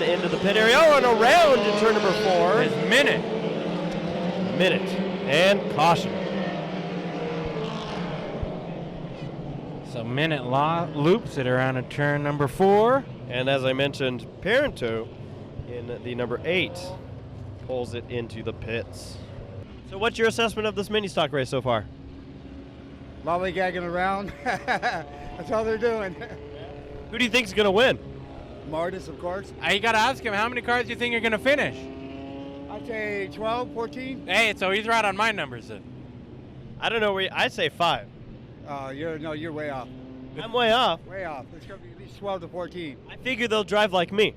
Into the pit area, and around in turn number 4. It's minute. And caution. So minute loops it around in turn number 4. And as I mentioned, Parento in the number 8 pulls it into the pits. So what's your assessment of this mini stock race so far? Lollygagging around. That's all they're doing. Who do you think is going to win? Martis, of course. You got to ask him, how many cars do you think are going to finish? I'd say 12, 14. Hey, so he's right on my numbers then. I don't know. I'd say 5. You're way off. I'm way off. Way off. It's going to be at least 12 to 14. I figure they'll drive like me.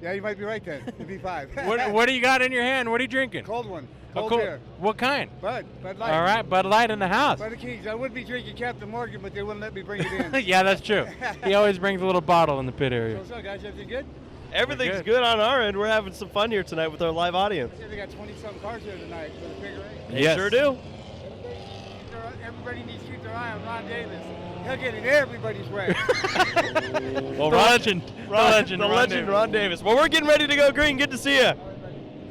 Yeah, you might be right then. It'd be 5. What do you got in your hand? What are you drinking? Cold one. Oh, Cold beer. What kind? Bud Light. All right, Bud Light in the house. By the keys. I would be drinking Captain Morgan, but they wouldn't let me bring it in. Yeah, that's true. He always brings a little bottle in the pit area. So what's up, guys? Everything good? Everything's good on our end. We're having some fun here tonight with our live audience. Yeah, they got 20-something cars here tonight for the figure eight. They sure do. Everybody needs to keep their eye on Ron Davis. He'll get in everybody's way. Well, the legend Ron Davis. Well, we're getting ready to go green. Good to see you.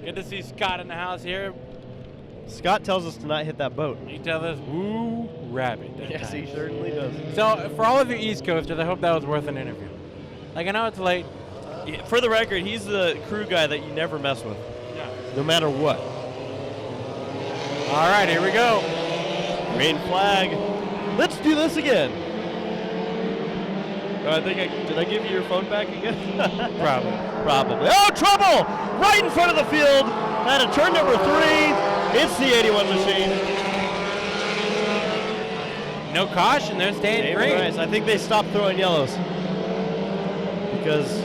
Good to see Scott in the house here. Scott tells us to not hit that boat. He tells us, woo, rabbit. Yes, he certainly does. So, for all of you East Coasters, I hope that was worth an interview. Like, I know it's late. Yeah, for the record, he's the crew guy that you never mess with. Yeah. No matter what. All right, here we go. Green flag. Let's do this again. Did I give you your phone back again? Probably. Oh, trouble! Right in front of the field. At a turn number 3. It's the 81 machine. No caution, they're staying green. Rice. I think they stopped throwing yellows because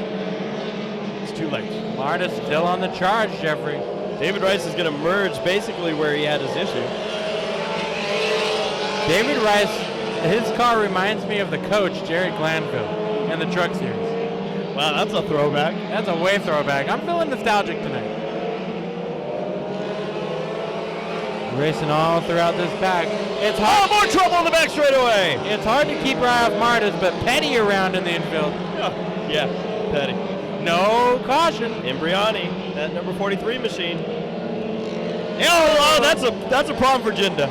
it's too late. Marta's still on the charge, Jeffrey. David Rice is going to merge basically where he had his issue. David Rice, his car reminds me of the coach, Jared Glanville, in the Truck Series. Wow, that's a throwback. That's a way throwback. I'm feeling nostalgic tonight. Racing all throughout this pack. It's hard. Oh, more trouble in the back straightaway. It's hard to keep your eye off Marta's, but Petty around in the infield. Yeah. Yeah, Petty. No caution. Imbriani, that number 43 machine. Oh, that's a problem for Jinda.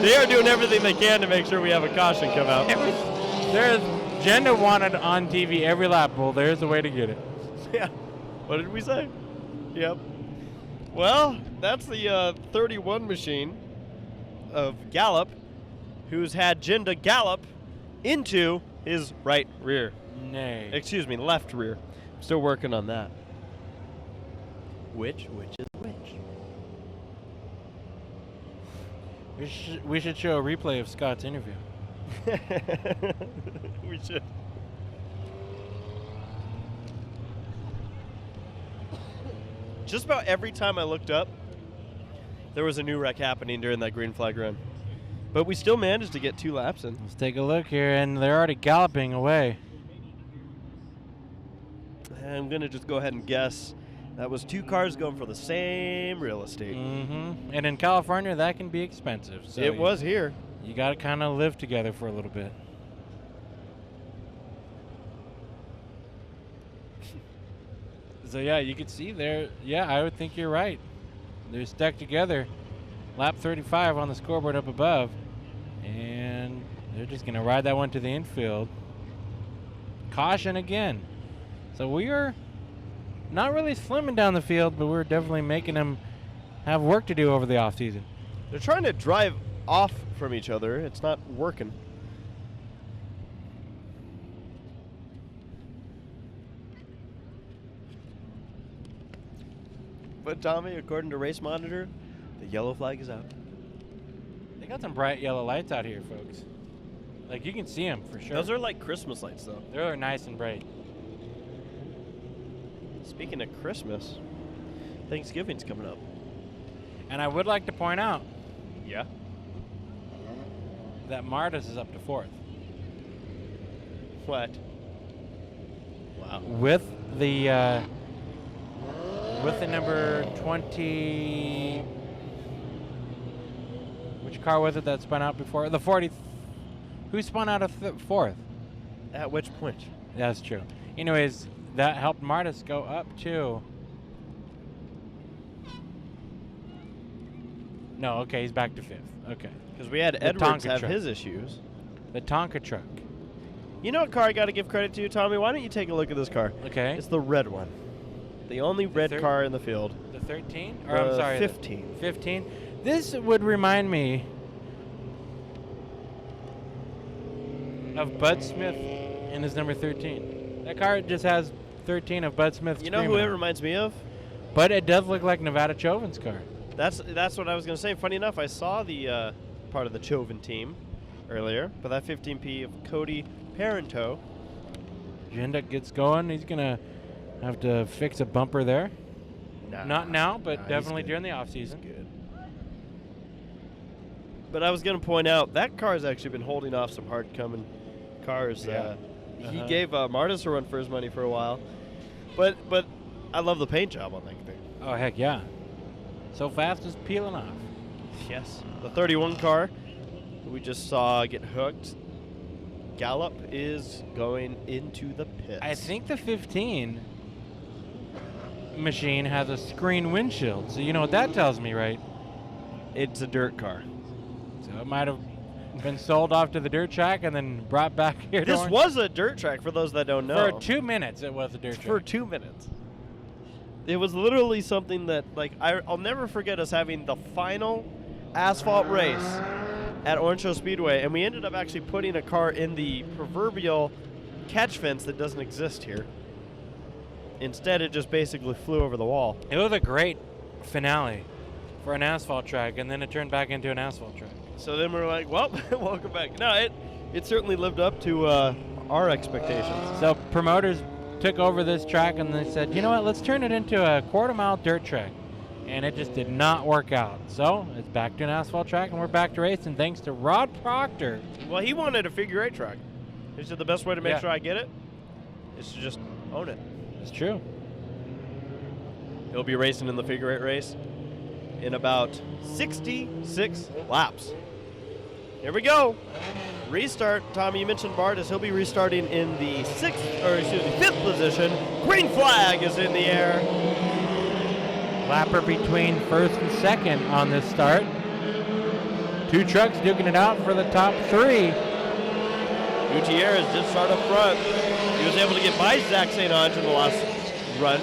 They are doing everything they can to make sure we have a caution come out. There's Jenda wanted on TV every lap. Well, there's a way to get it. Yeah. What did we say? Yep. Well, that's the 31 machine of Gallup, who's had Jinda gallop into his right rear. Nay. Excuse me, left rear. I'm still working on that. Which is which? We should show a replay of Scott's interview. We should. Just about every time I looked up, there was a new wreck happening during that green flag run. But we still managed to get 2 laps in. Let's take a look here, and they're already galloping away. I'm going to just go ahead and guess that was 2 cars going for the same real estate. Mm-hmm. And in California, that can be expensive. So It was here. You got to kind of live together for a little bit. So, yeah, you can see there. Yeah, I would think you're right. They're stuck together. Lap 35 on the scoreboard up above. And they're just going to ride that one to the infield. Caution again. So we are not really slimming down the field, but we're definitely making them have work to do over the offseason. They're trying to drive off from each other. It's not working. But Tommy, according to Race Monitor, the yellow flag is out. They got some bright yellow lights out here, folks. Like, you can see them for sure. Those are like Christmas lights, though. They're nice and bright. Speaking of Christmas, Thanksgiving's coming up. And I would like to point out Yeah. that Martis is up to 4th. What? Wow. With the number 20. Which car was it that spun out before? The 40. Who spun out of 4th? At which point? That's true. Anyways, that helped Martis go up to. No, okay, he's back to 5th. Okay. Because we had The Edwards Tonka have truck. his issues. The Tonka truck. You know what car I got to give credit to, Tommy? Why don't you take a look at this car? Okay. It's the red one. The only red third- car in the field. The 13? Or I'm sorry. 15. 15. This would remind me of Bud Smith in his number 13. That car just has 13 of Bud Smith. You know who it reminds me of? But it does look like Nevada Chauvin's car. That's what I was going to say. Funny enough, I saw the part of the Chauvin team earlier, but that 15P of Cody Parento. Jenda gets going. He's going to have to fix a bumper there. Not now, but definitely during the offseason. Good. But I was going to point out, that car has actually been holding off some hard-coming cars. Yeah. He gave Martis a run for his money for a while. But I love the paint job on that thing. Oh, heck yeah. So fast it's peeling off. Yes. The 31 car we just saw get hooked. Gallup is going into the pits. I think the 15 machine has a screen windshield. So you know what that tells me, right? It's a dirt car. So it might have been sold off to the dirt track and then brought back here. This was a dirt track, for those that don't know. For 2 minutes, it was a dirt track. For 2 minutes. It was literally something that, like, I'll never forget us having the final asphalt race at Orange Show Speedway, and we ended up actually putting a car in the proverbial catch fence that doesn't exist here. Instead, it just basically flew over the wall. It was a great finale for an asphalt track, and then it turned back into an asphalt track. So then we were like, well, welcome back. No, it certainly lived up to our expectations. So promoters took over this track and they said, you know what, let's turn it into a quarter-mile dirt track. And it just did not work out. So it's back to an asphalt track, and we're back to racing thanks to Rod Proctor. Well, he wanted a figure 8 track. He said the best way to make Yeah. sure I get it is to just own it. It's true. He'll be racing in the figure 8 race in about 66 laps. Here we go. Restart. Tommy, you mentioned Bardis. He'll be restarting in the fifth position. Green flag is in the air. Lapper between first and second on this start. Two trucks duking it out for the top three. Gutierrez did start up front. He was able to get by Zach St. Ange in the last run.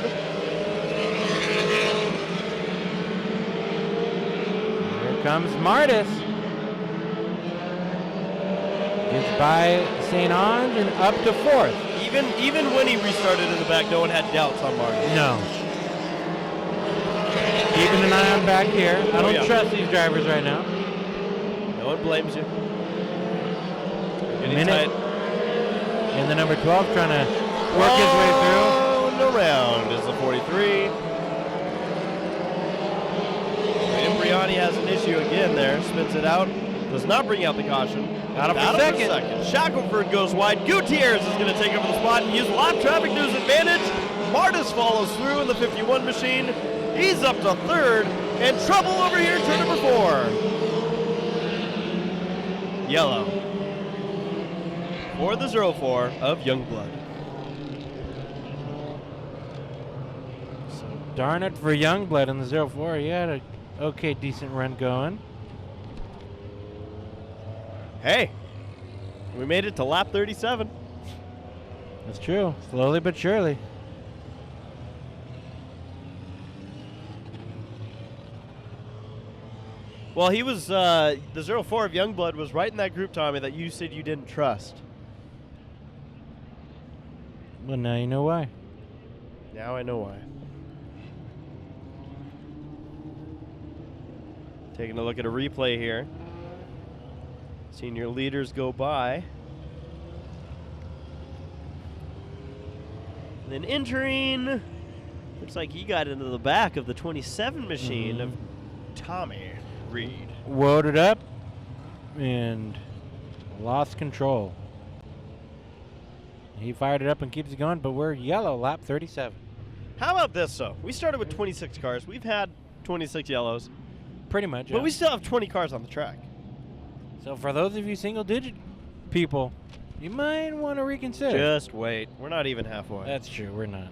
Here comes Martis. Gets by St. Ange and up to fourth. Even when he restarted in the back, no one had doubts on Martis. No. Keeping an eye on back here. I don't trust these drivers right now. No one blames you. Minute tight. And the number 12 trying to work his way through. And around is the 43. Imbriani has an issue again there. Spins it out. Does not bring out the caution. Out of a second. Shackelford goes wide. Gutierrez is going to take over the spot and use live traffic news advantage. Martis follows through in the 51 machine. He's up to third. And trouble over here, turn number 4. Yellow for the 04 of Youngblood. So darn it for Youngblood in the 04. He had a okay, decent run going. Hey, we made it to lap 37. That's true. Slowly but surely. Well, he was, the 04 of Youngblood was right in that group, Tommy, that you said you didn't trust. Well, now you know why. Now I know why. Taking a look at a replay here. Seeing your leaders go by. And then entering, looks like he got into the back of the 27 machine of Tommy Reed. Loaded up and lost control. He fired it up and keeps it going, but we're yellow, lap 37. How about this, though? We started with 26 cars. We've had 26 yellows. Pretty much, But we still have 20 cars on the track. So for those of you single-digit people, you might want to reconsider. Just wait. We're not even halfway. That's true, we're not.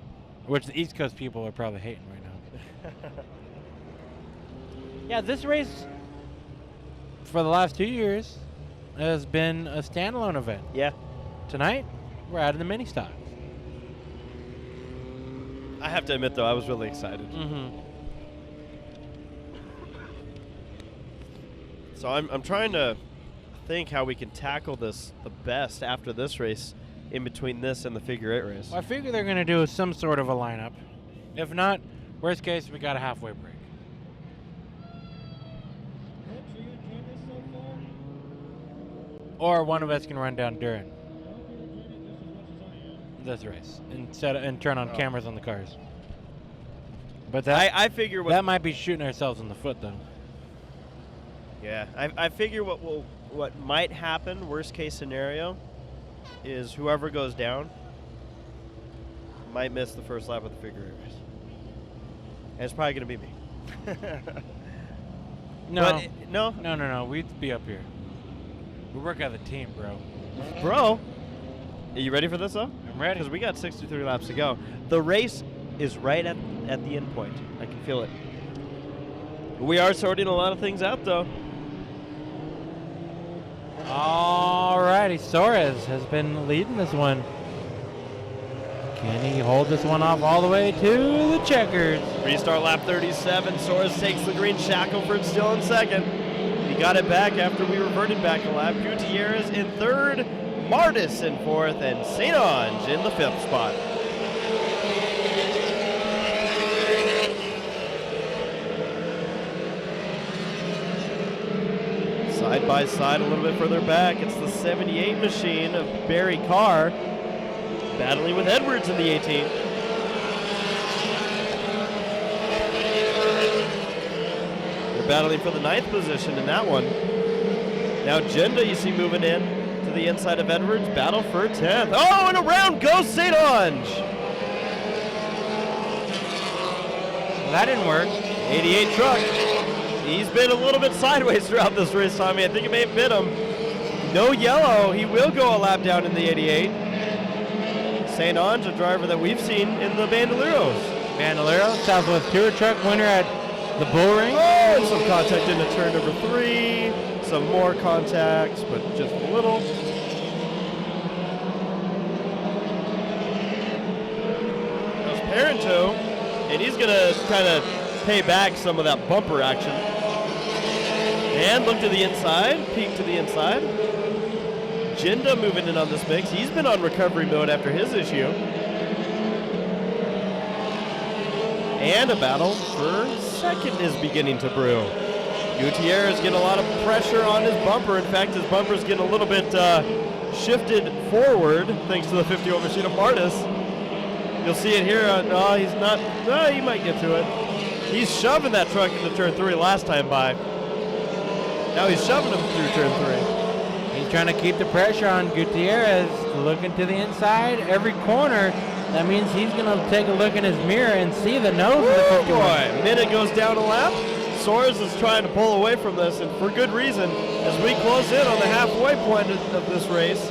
Which the East Coast people are probably hating right now. Yeah, this race, for the last 2 years, has been a standalone event. Yeah. Tonight, we're out of the mini stocks. I have to admit, though, I was really excited. So I'm trying to think how we can tackle this the best after this race, in between this and the figure 8 race. Well, I figure they're going to do some sort of a lineup. If not, worst case, we got a halfway break. Or one of us can run down during this race and turn on cameras on the cars. But that I figure that might be shooting ourselves in the foot, though. Yeah, I figure what might happen, worst case scenario, is whoever goes down might miss the first lap of the figure 8 race. And it's probably going to be me. No. We'd be up here. We work as a team, bro. Bro, are you ready for this, though? I'm ready. Because we got 63 laps to go. The race is right at the end point. I can feel it. We are sorting a lot of things out, though. Alrighty, Suarez has been leading this one. Can he hold this one off all the way to the checkers? Restart lap 37. Suarez takes the green. Shackelford still in second. He got it back after we reverted back a lap. Gutierrez in third. Martis in fourth. And St. Ange in the fifth spot. Side by side a little bit further back, it's the 78 machine of Barry Carr battling with Edwards in the 18. They're battling for the 9th position in that one. Now Jenda you see moving in to the inside of Edwards, battle for 10th. Oh, and around goes St. Ange. Well, that didn't work. 88 truck. He's been a little bit sideways throughout this race, Tommy. I think it may have bit him. No yellow. He will go a lap down in the 88. St. Ange, a driver that we've seen in the Bandoleros. Bandolero, Southwest Tour Truck winner at the Bull Ring. Oh, and some contact into turn number 3. Some more contacts, but just a little. There's Parenteau, and he's going to kind of pay back some of that bumper action. And look to the inside, peek to the inside. Jinda moving in on this mix. He's been on recovery mode after his issue. And a battle for second is beginning to brew. Gutierrez getting a lot of pressure on his bumper. In fact, his bumper's getting a little bit shifted forward thanks to the 50 machine of Martis. You'll see it here. No, he's not. No, he might get to it. He's shoving that truck into turn 3 last time by. Now he's shoving him through turn 3. He's trying to keep the pressure on Gutierrez, looking to the inside. Every corner, that means he's going to take a look in his mirror and see the nose of the 51. Boy, minute goes down a lap. Soares is trying to pull away from this, and for good reason, as we close in on the halfway point of this race.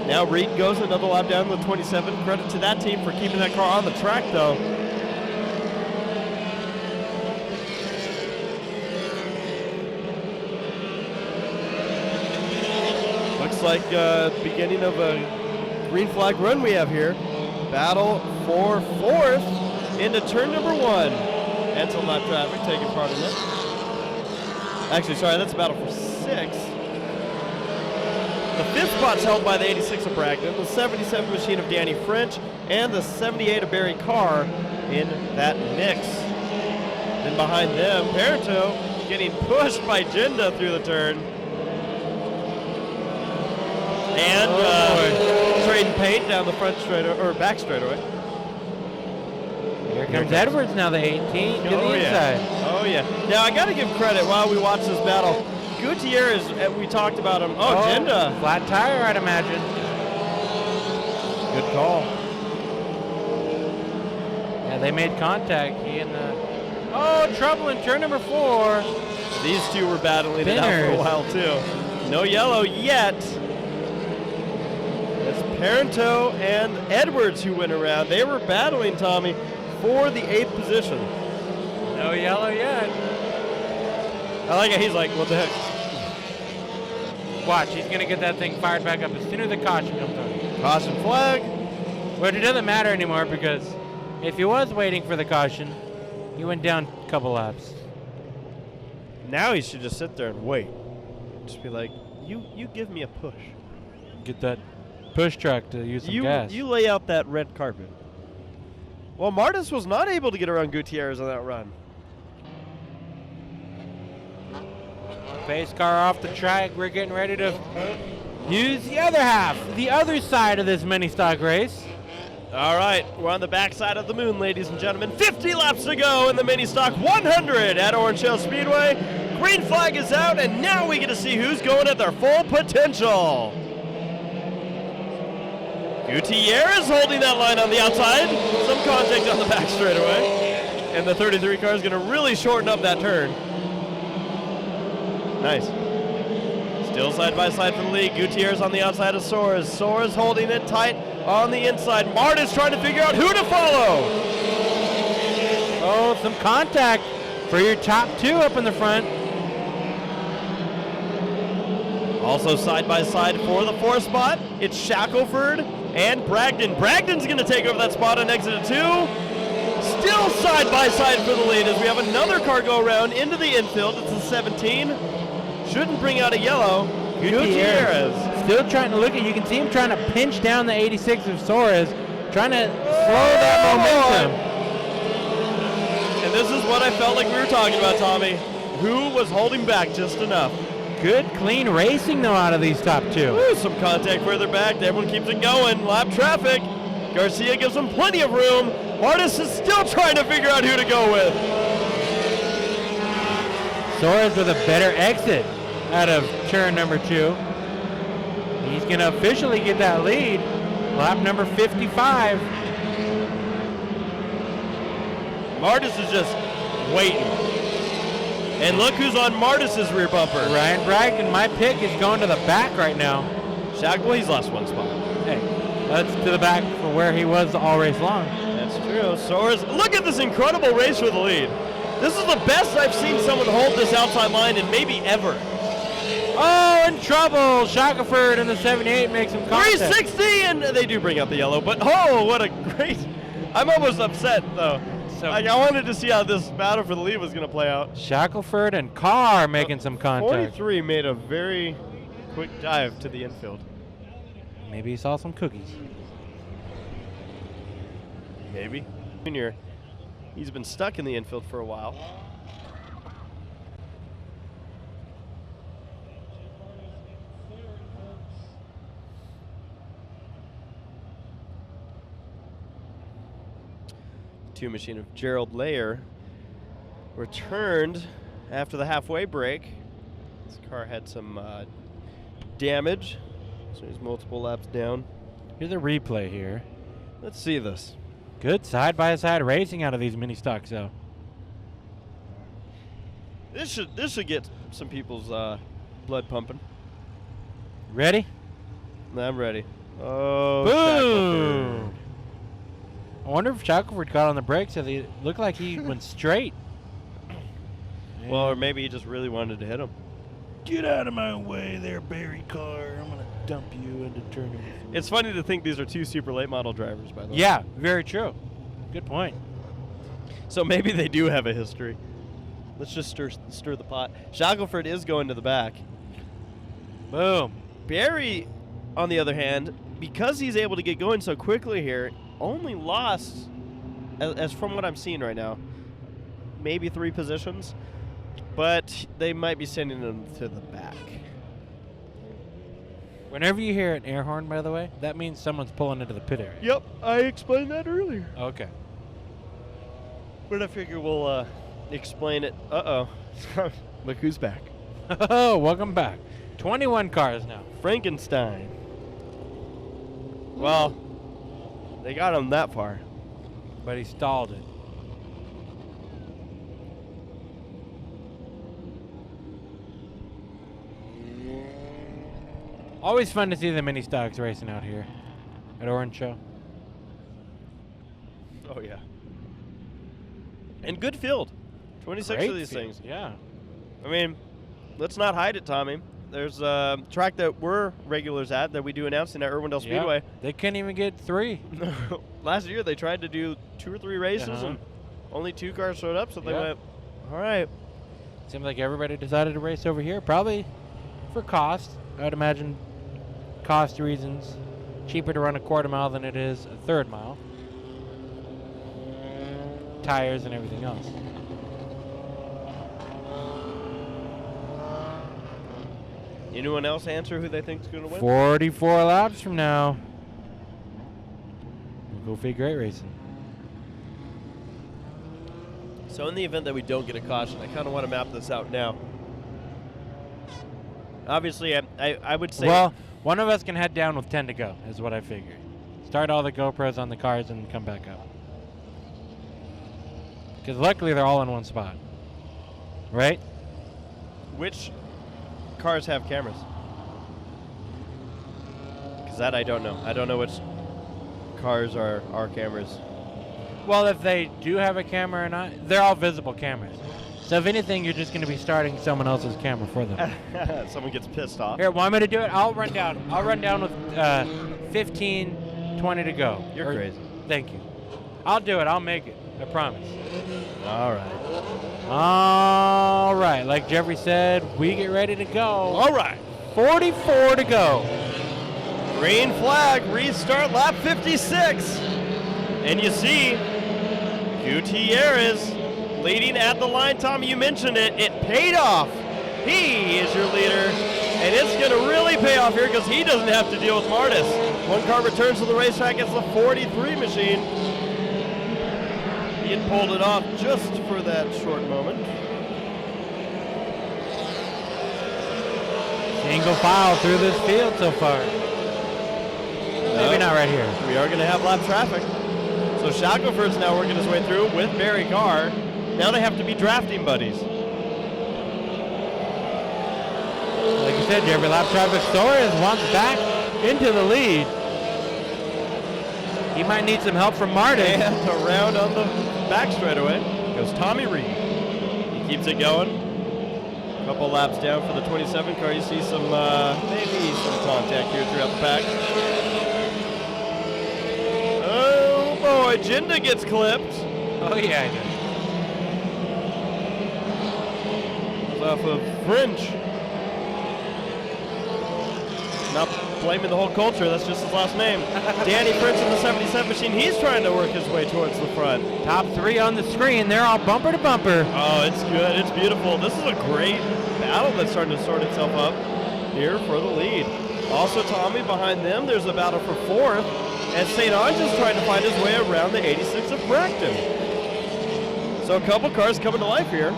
Now Reed goes another lap down to the 27. Credit to that team for keeping that car on the track, though. Looks like beginning of a green flag run we have here. Battle for fourth into turn number 1. Anti-lap traffic taking part in this. Actually, sorry, that's a battle for 6. The 5th spot's held by the 86 of Bragdon, the 77 machine of Danny French, and the 78 of Barry Carr in that mix. Then behind them, Parenteau getting pushed by Jinda through the turn. And trading paint down the front straightaway, or back straightaway. Here comes Edwards now, the 18 to the inside. Oh yeah. Now I got to give credit while we watch this battle. Gutierrez, we talked about him. Oh, Jinda. Flat tire, I'd imagine. Good call. Yeah, they made contact. He and the... Oh, trouble in turn number 4. These two were battling it out for a while too. No yellow yet. It's Parenteau and Edwards who went around. They were battling, Tommy, for the 8th position. No yellow yet. I like it. He's like, what the heck? Watch, he's going to get that thing fired back up as soon as the caution comes on. Caution flag. But it doesn't matter anymore because if he was waiting for the caution, he went down a couple laps. Now he should just sit there and wait. Just be like, you give me a push. Get that push truck to use some gas. You lay out that red carpet. Well, Martis was not able to get around Gutierrez on that run. Pace car off the track. We're getting ready to use the other half, the other side of this mini stock race. All right, we're on the backside of the moon, ladies and gentlemen. 50 laps to go in the mini stock 100 at Orange Hill Speedway. Green flag is out, and now we get to see who's going at their full potential. Gutierrez holding that line on the outside. Some contact on the back straightaway. And the 33 car is going to really shorten up that turn. Nice. Still side by side for the lead. Gutierrez on the outside of Soares. Soares holding it tight on the inside. Martis trying to figure out who to follow. Oh, some contact for your top 2 up in the front. Also side by side for the 4th spot, it's Shackelford and Bragdon. Bragdon's going to take over that spot on exit 2. Still side by side for the lead as we have another car go around into the infield. It's the 17. Shouldn't bring out a yellow. Gutierrez. Still trying to look at, you can see him trying to pinch down the 86 of Soares, trying to slow that momentum. And this is what I felt like we were talking about, Tommy. Who was holding back just enough? Good, clean racing, though, out of these top 2. Ooh, some contact further back. Everyone keeps it going. Lap traffic. Garcia gives them plenty of room. Martis is still trying to figure out who to go with. Soares with a better exit out of turn number 2. He's going to officially get that lead. Lap number 55. Martis is just waiting. And look who's on Martis's rear bumper. Ryan Bragdon, my pick, is going to the back right now. Well, he's lost one spot. Hey, that's to the back for where he was all race long. That's true. Look at this incredible race for the lead. This is the best I've seen someone hold this outside line in maybe ever. Oh, in trouble. Shackelford in the 78 makes him contact. 360, and they do bring up the yellow, but oh, what a great. I'm almost upset, though. I wanted to see how this battle for the lead was going to play out. Shackelford and Carr making some contact. 43 made a very quick dive to the infield. Maybe he saw some cookies. Maybe. Junior, he's been stuck in the infield for a while. Two machine of Gerald Layer returned after the halfway break. This car had some damage, so he's multiple laps down. Here's a replay here. Let's see this. Good side-by-side racing out of these mini stocks, though. This should get some people's blood pumping. Ready? I'm ready. Oh, boom! I wonder if Shackelford got on the brakes. It looked like he went straight. Well, or maybe he just really wanted to hit him. Get out of my way there, Barry Carr. I'm going to dump you into turn. It's funny to think these are two super late model drivers, by the way. Yeah, very true. Good point. So maybe they do have a history. Let's just stir the pot. Shackelford is going to the back. Boom. Barry, on the other hand, because he's able to get going so quickly here, only lost, as from what I'm seeing right now, maybe 3 positions, but they might be sending him to the back. Whenever you hear an air horn, by the way, that means someone's pulling into the pit area. Yep, I explained that earlier. Okay. But I figure we'll explain it. Uh-oh. Look who's back. Oh, welcome back. 21 cars now. Frankenstein. Well, they got him that far. But he stalled it. Always fun to see the mini stocks racing out here at Orange Show. Oh, yeah. And good field. 26 Great of these field. things. Yeah. I mean, let's not hide it, Tommy. There's a track that we're regulars at that we do announcing at Irwindale Speedway. Yeah. They couldn't even get 3. Last year they tried to do 2 or 3 races and only 2 cars showed up, so they went, all right. Seems like everybody decided to race over here, probably for cost. I would imagine cost reasons. Cheaper to run a quarter mile than it is a third mile. Tires and everything else. Anyone else answer who they think is going to win? 44 laps from now. We'll go figure 8 racing. So in the event that we don't get a caution, I kind of want to map this out now. Obviously, I would say... Well, one of us can head down with 10 to go, is what I figured. Start all the GoPros on the cars and come back up. Because luckily they're all in one spot. Right? Which cars have cameras? Because that I don't know. I don't know which cars are our cameras. Well, if they do have a camera or not, they're all visible cameras. So if anything, you're just going to be starting someone else's camera for them. Someone gets pissed off. Here, want me to do it? I'll run down. I'll run down with 15, 20 to go. You're crazy. Thank you. I'll do it. I'll make it. I promise. All right. All right. Like Jeffrey said, we get ready to go. All right. 44 to go. Green flag, restart lap 56. And you see, Gutierrez leading at the line. Tommy, you mentioned it. It paid off. He is your leader. And it's going to really pay off here because he doesn't have to deal with Martis. One car returns to the racetrack. It's the 43 machine. He had pulled it off just for that short moment. Single file through this field so far. Maybe not right here. We are going to have lap traffic. So Shackelford's now working his way through with Barry Carr. Now they have to be drafting buddies. Like you said, Jeffrey, lap traffic Soares wants back into the lead. He might need some help from Martin. And around on the back straightaway goes Tommy Reed. He keeps it going. A couple laps down for the 27 car. You see some, maybe some contact here throughout the pack. Oh boy, Jinda gets clipped. Oh yeah, he does. Off of Fringe. Not blaming the whole culture, that's just his last name. Danny Fringe in the 77 machine, he's trying to work his way towards the front. Top 3 on the screen, they're all bumper to bumper. Oh, it's good, it's beautiful. This is a great battle that's starting to sort itself up here for the lead. Also Tommy behind them, there's a battle for 4th, and St. Ange is trying to find his way around the 86 of Bracton. So a couple cars coming to life here,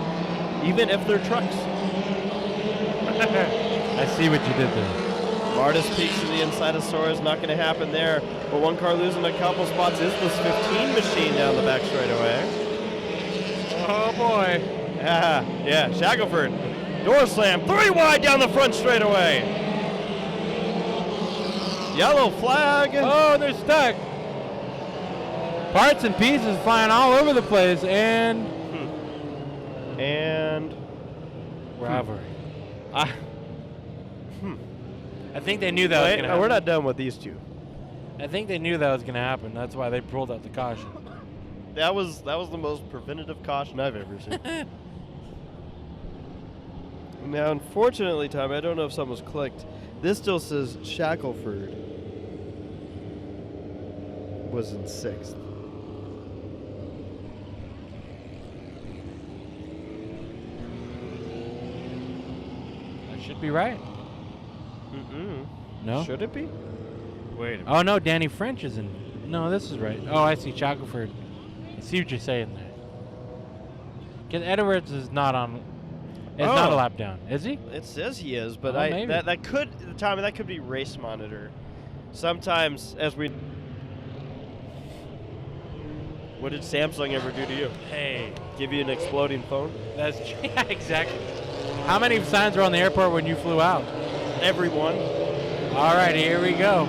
even if they're trucks. I see what you did there. Martis peeks to the inside of Soares, not going to happen there. But one car losing a couple spots is this 15 machine down the back straightaway. Oh boy. Yeah, Shackelford. Door slam, 3 wide down the front straightaway. Yellow flag. Oh, they're stuck. Parts and pieces flying all over the place, and bravery. I think they knew that was going to happen. We're not done with these two. I think they knew that was going to happen. That's why they pulled out the caution. That was the most preventative caution I've ever seen. Now, unfortunately, Tommy, I don't know if someone's clicked. This still says Shackelford was in 6th. That should be right. No? Should it be? Wait a minute. Oh, no, Danny French is in. No, this is right. Oh, I see Shackelford. I see what you're saying there. Because Edwards is not on. It's not a lap down, is he? It says he is, but maybe. that could, Tommy, that could be race monitor. Sometimes, as we. What did Samsung ever do to you? Hey. Give you an exploding phone? That's yeah, exactly. How many signs were on the airport when you flew out? Everyone. All right, here we go.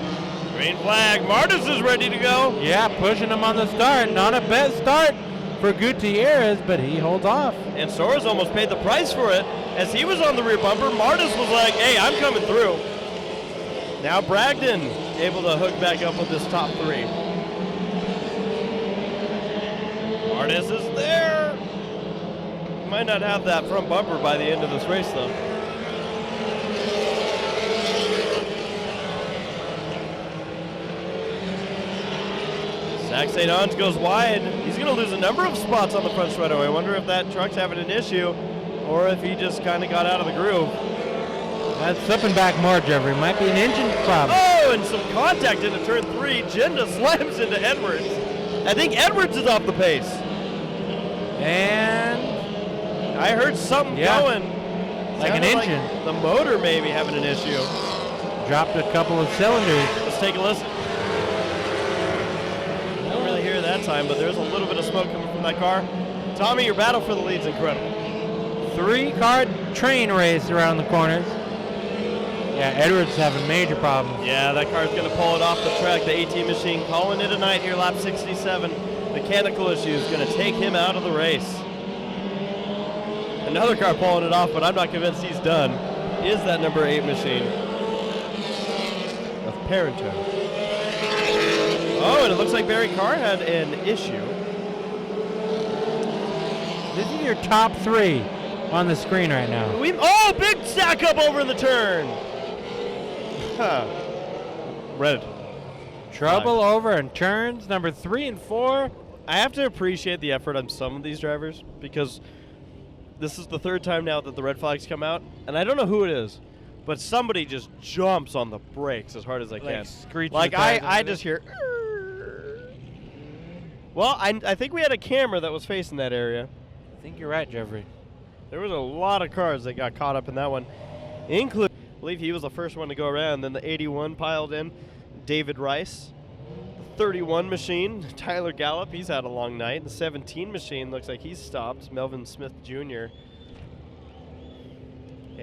Green flag. Martis is ready to go. Yeah, pushing him on the start. Not a bad start for Gutierrez, but he holds off. And Soares almost paid the price for it. As he was on the rear bumper, Martis was like, hey, I'm coming through. Now Bragdon able to hook back up with this top 3. Martis is there. Might not have that front bumper by the end of this race, though. Zach St. Ange goes wide. He's going to lose a number of spots on the front straightaway. I wonder if that truck's having an issue or if he just kind of got out of the groove. That's slipping back more, Jeffrey. Might be an engine problem. Oh, and some contact into turn 3. Jinda slams into Edwards. I think Edwards is off the pace. And I heard something going. Like an engine. Like the motor maybe having an issue. Dropped a couple of cylinders. Let's take a listen. Don't really hear that time, but there's a little bit of smoke coming from that car. Tommy, your battle for the lead's incredible. 3-car train race around the corners. Yeah, Edwards is having major problems. Yeah, that car's going to pull it off the track. The 18 machine calling it a night here, lap 67. Mechanical issues going to take him out of the race. Another car pulling it off, but I'm not convinced he's done. Is that number 8 machine of Parento. Oh, and it looks like Barry Carr had an issue. This is your top 3 on the screen right now. Big stack up over in the turn. Red. Trouble over and turns number 3 and 4. I have to appreciate the effort on some of these drivers because this is the 3rd time now that the red flags come out, and I don't know who it is, but somebody just jumps on the brakes as hard as they can. Like I just hear. Well, I think we had a camera that was facing that area. I think you're right, Jeffrey. There was a lot of cars that got caught up in that one, including, I believe he was the first one to go around. Then the 81 piled in, David Rice. The 31 machine, Tyler Gallup, he's had a long night. The 17 machine looks like he's stopped, Melvin Smith Jr.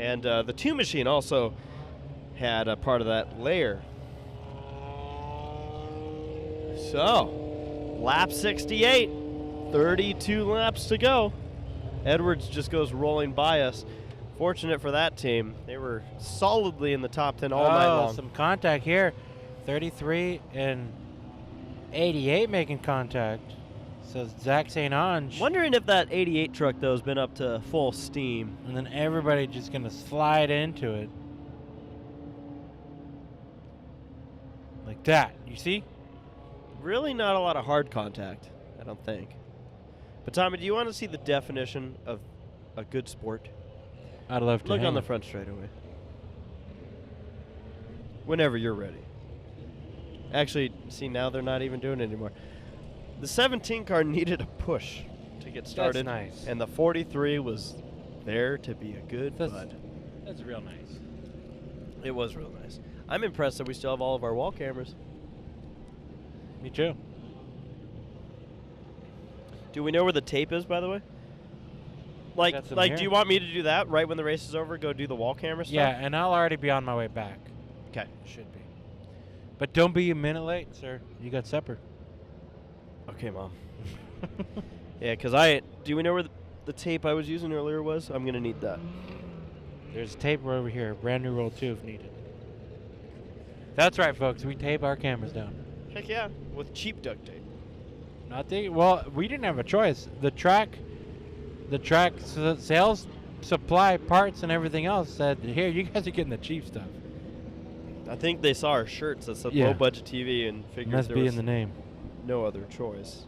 And the 2 machine also had a part of that layer. So, lap 68, 32 laps to go. Edwards just goes rolling by us. Fortunate for that team. They were solidly in the top 10 all night long. Some contact here. 33 and 88 making contact. So Zach St. Ange. Wondering if that 88 truck, though, has been up to full steam. And then everybody just going to slide into it. Like that. You see? Really not a lot of hard contact, I don't think. But, Tommy, do you want to see the definition of a good sport? I'd love to. Look on the front straightaway. Whenever you're ready. Actually, see, now they're not even doing it anymore. The 17 car needed a push to get started. That's nice. And the 43 was there to be a good bud. That's real nice. It was real nice. I'm impressed that we still have all of our wall cameras. Me too. Do we know where the tape is, by the way? Like, do you want me to do that right when the race is over? Go do the wall camera stuff? Yeah, and I'll already be on my way back. Okay. Should be. But don't be a minute late, sir. You got supper. Okay, Mom. Yeah, because do we know where the tape I was using earlier was? I'm going to need that. There's tape over here. Brand new roll 2 if needed. That's right, folks. We tape our cameras down. Heck yeah, with cheap duct tape. Well, we didn't have a choice. The track sales supply parts and everything else said, here, you guys are getting the cheap stuff. I think they saw our shirts that said Yeah. low budget TV and figured Must there be was in the name. no other choice.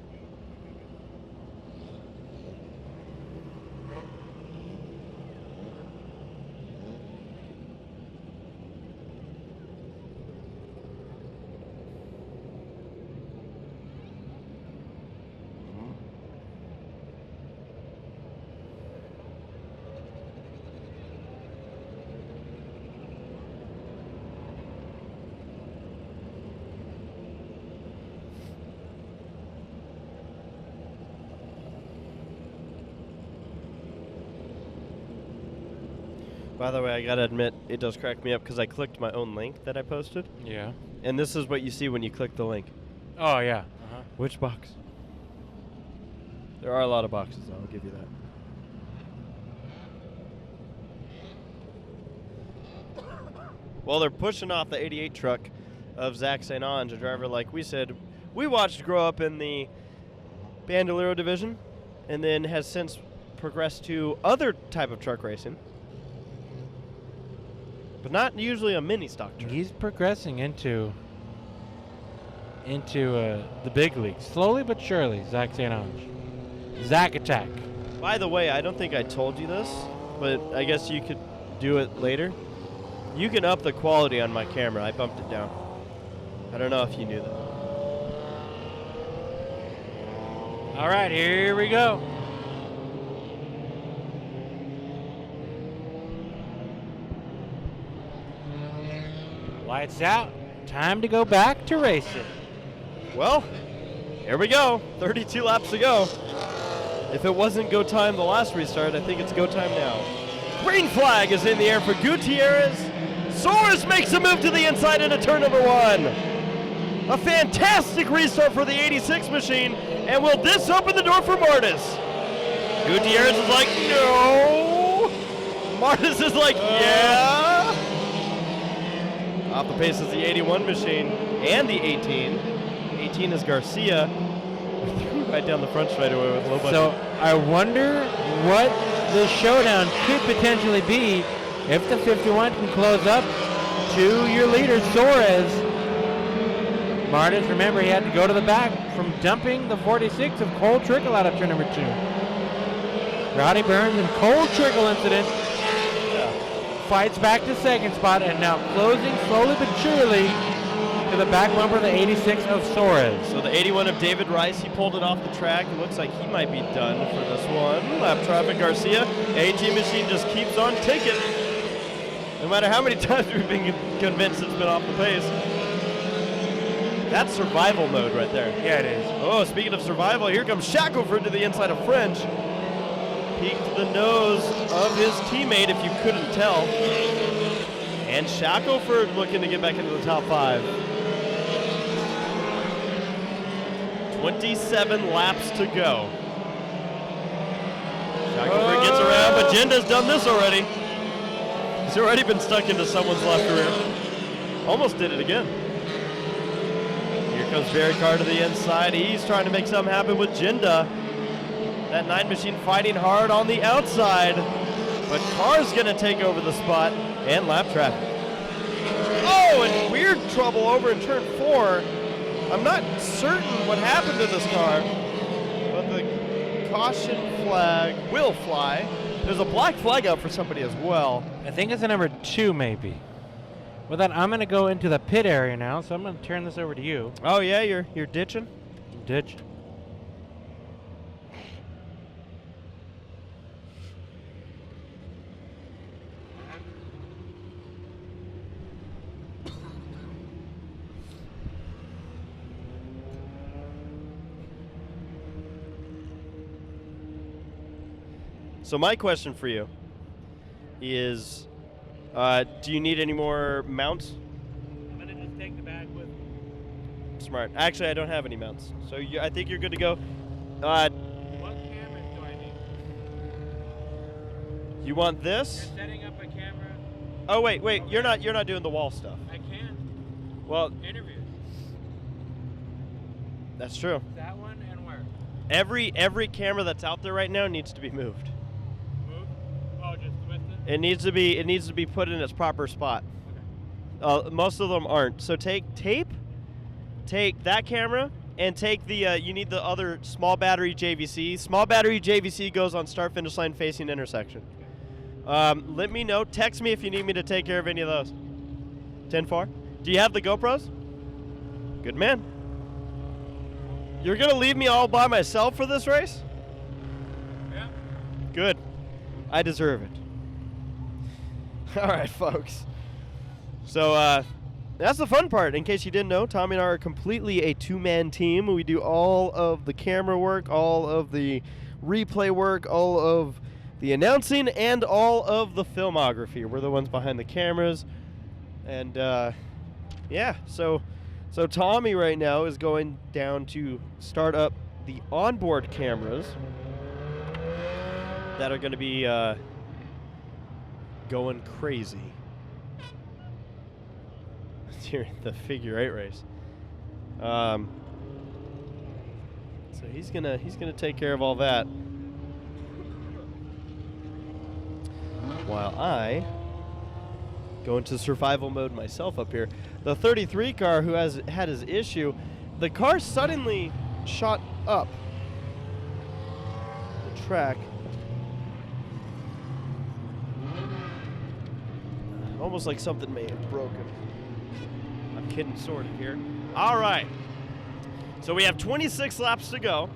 By the way, I gotta admit, it does crack me up because I clicked my own link that I posted. Yeah. And this is what you see when you click the link. Oh, yeah. Uh-huh. Which box? There are a lot of boxes, I'll give you that. Well, they're pushing off the 88 truck of Zach St. Ange, a driver, like we said, we watched grow up in the Bandolero division and then has since progressed to other type of truck racing. But not usually a mini stock truck. He's progressing into the big leagues. Slowly but surely, Zach St. Ange. Zach Attack. By the way, I don't think I told you this, but I guess you could do it later. You can up the quality on my camera. I bumped it down. I don't know if you knew that. All right, here we go. Lights out. Time to go back to racing. Well, here we go. 32 laps to go. If it wasn't go time the last restart, I think it's go time now. Green flag is in the air for Gutierrez. Soares makes a move to the inside into turn number 1. A fantastic restart for the 86 machine. And will this open the door for Martis? Gutierrez is like, no. Martis is like, yeah. Off the pace is the 81 machine and the 18. 18 is Garcia. Right down the front straightaway with low budget. So I wonder what the showdown could potentially be if the 51 can close up to your leader, Soares. Martis, remember, he had to go to the back from dumping the 46 of Cole Trickle out of turn number 2. Roddy Burns and Cole Trickle incident. Fights back to second spot and now closing slowly but surely to the back bumper of the 86 of Soares. So the 81 of David Rice, he pulled it off the track. It looks like he might be done for this one. Lap traffic Garcia. 18 machine just keeps on ticking. No matter how many times we've been convinced it's been off the pace. That's survival mode right there. Yeah, it is. Oh, speaking of survival, here comes Shackelford to the inside of French. peeked the nose of his teammate, if you couldn't tell. And Shackelford looking to get back into the top 5. 27 laps to go. Shackelford gets around, but Jinda's done this already. He's already been stuck into someone's left rear. Almost did it again. Here comes Barry Carr to the inside. He's trying to make something happen with Jinda. That 9 machine fighting hard on the outside. But Carr's going to take over the spot and lap traffic. Oh, and weird trouble over in turn 4. I'm not certain what happened to this car, but the caution flag will fly. There's a black flag out for somebody as well. I think it's a number 2 maybe. With that, I'm going to go into the pit area now, so I'm going to turn this over to you. Oh yeah, you're ditching? Ditch. So my question for you is, do you need any more mounts? I'm going to just take the bag with me. Smart. Actually, I don't have any mounts, so I think you're good to go. What cameras do I need? You want this? You're setting up a camera. Oh wait, you're not doing the wall stuff. I can. Well, Interviews. that's true. That one and where? Every camera that's out there right now needs to be moved. Move? Oh, just twist it? It needs to be put in its proper spot. Okay. Most of them aren't. So take that camera and take the you need the other small battery JVC. Small battery JVC goes on start finish line facing intersection. Let me know. Text me if you need me to take care of any of those. 10-4. Do you have the GoPros? Good man. You're gonna leave me all by myself for this race? Yeah. Good. I deserve it. All right, folks. So that's the fun part. In case you didn't know, Tommy and I are completely a 2-man team. We do all of the camera work, all of the replay work, all of the announcing, and all of the filmography. We're the ones behind the cameras. And yeah, so Tommy right now is going down to start up the onboard cameras that are going to be going crazy during the figure 8 race. So he's gonna take care of all that, while I go into survival mode myself up here. The 33 car, who has had his issue, the car suddenly shot up the track. Almost like something may have broken. I'm kidding, sort of here. All right. So we have 26 laps to go.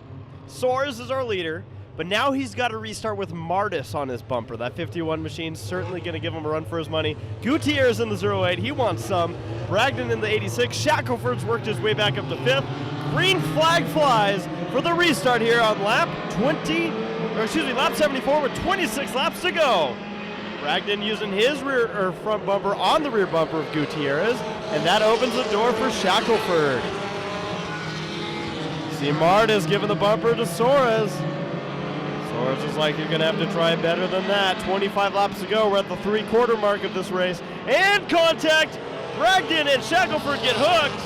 Soares is our leader, but now he's got to restart with Martis on his bumper. That 51 machine's certainly going to give him a run for his money. Gutierrez in the 08, he wants some. Bragdon in the 86. Shackelford's worked his way back up to 5th. Green flag flies for the restart here on lap 74 with 26 laps to go. Bragdon using his front bumper on the rear bumper of Gutierrez, and that opens the door for Shackelford. See Martis giving the bumper to Soares. Soares is like, you're going to have to try better than that. 25 laps to go. We're at the 3/4 mark of this race. And contact! Bragdon and Shackelford get hooked.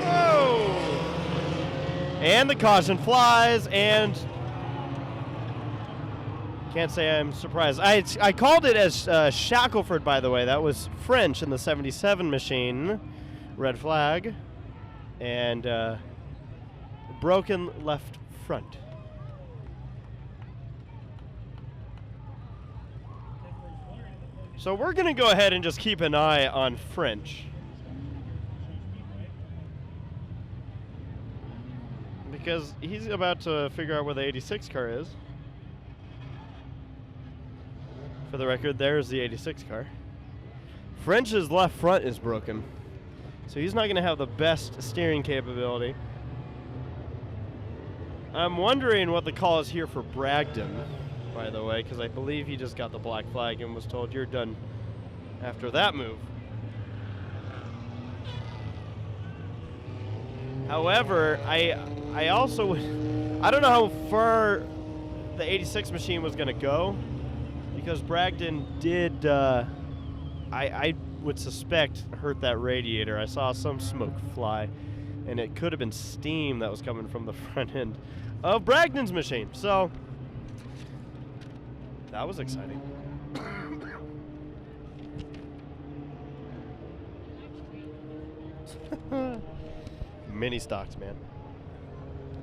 Whoa! And the caution flies, and can't say I'm surprised. I called it as Shackelford, by the way. That was French in the 77 machine. Red flag. And broken left front. So we're going to go ahead and just keep an eye on French. Because he's about to figure out where the 86 car is. For the record, there's the 86 car. French's left front is broken, so he's not going to have the best steering capability. I'm wondering what the call is here for Bragdon, by the way, because I believe he just got the black flag and was told you're done after that move. However, I also I don't know how far the 86 machine was going to go, because Bragdon did I would suspect hurt that radiator. I saw some smoke fly, and it could have been steam that was coming from the front end of Bragdon's machine. So that was exciting. Mini stocks, man.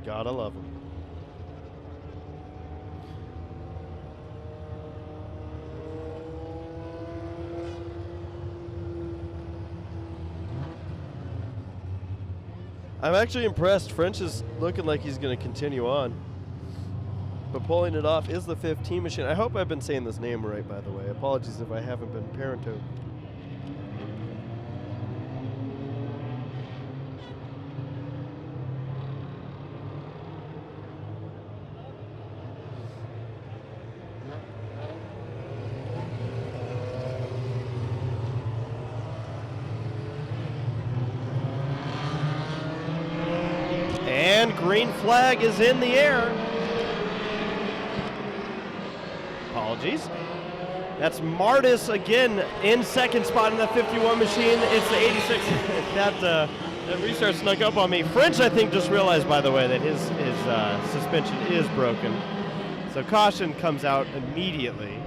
Gotta love them. I'm actually impressed. French is looking like he's going to continue on. But pulling it off is the 15 machine. I hope I've been saying this name right, by the way. Apologies if I haven't been parento. And green flag is in the air. Apologies. That's Martis again in second spot in the 51 machine. It's the 86. that restart snuck up on me. French, I think, just realized, by the way, that his suspension is broken. So caution comes out immediately.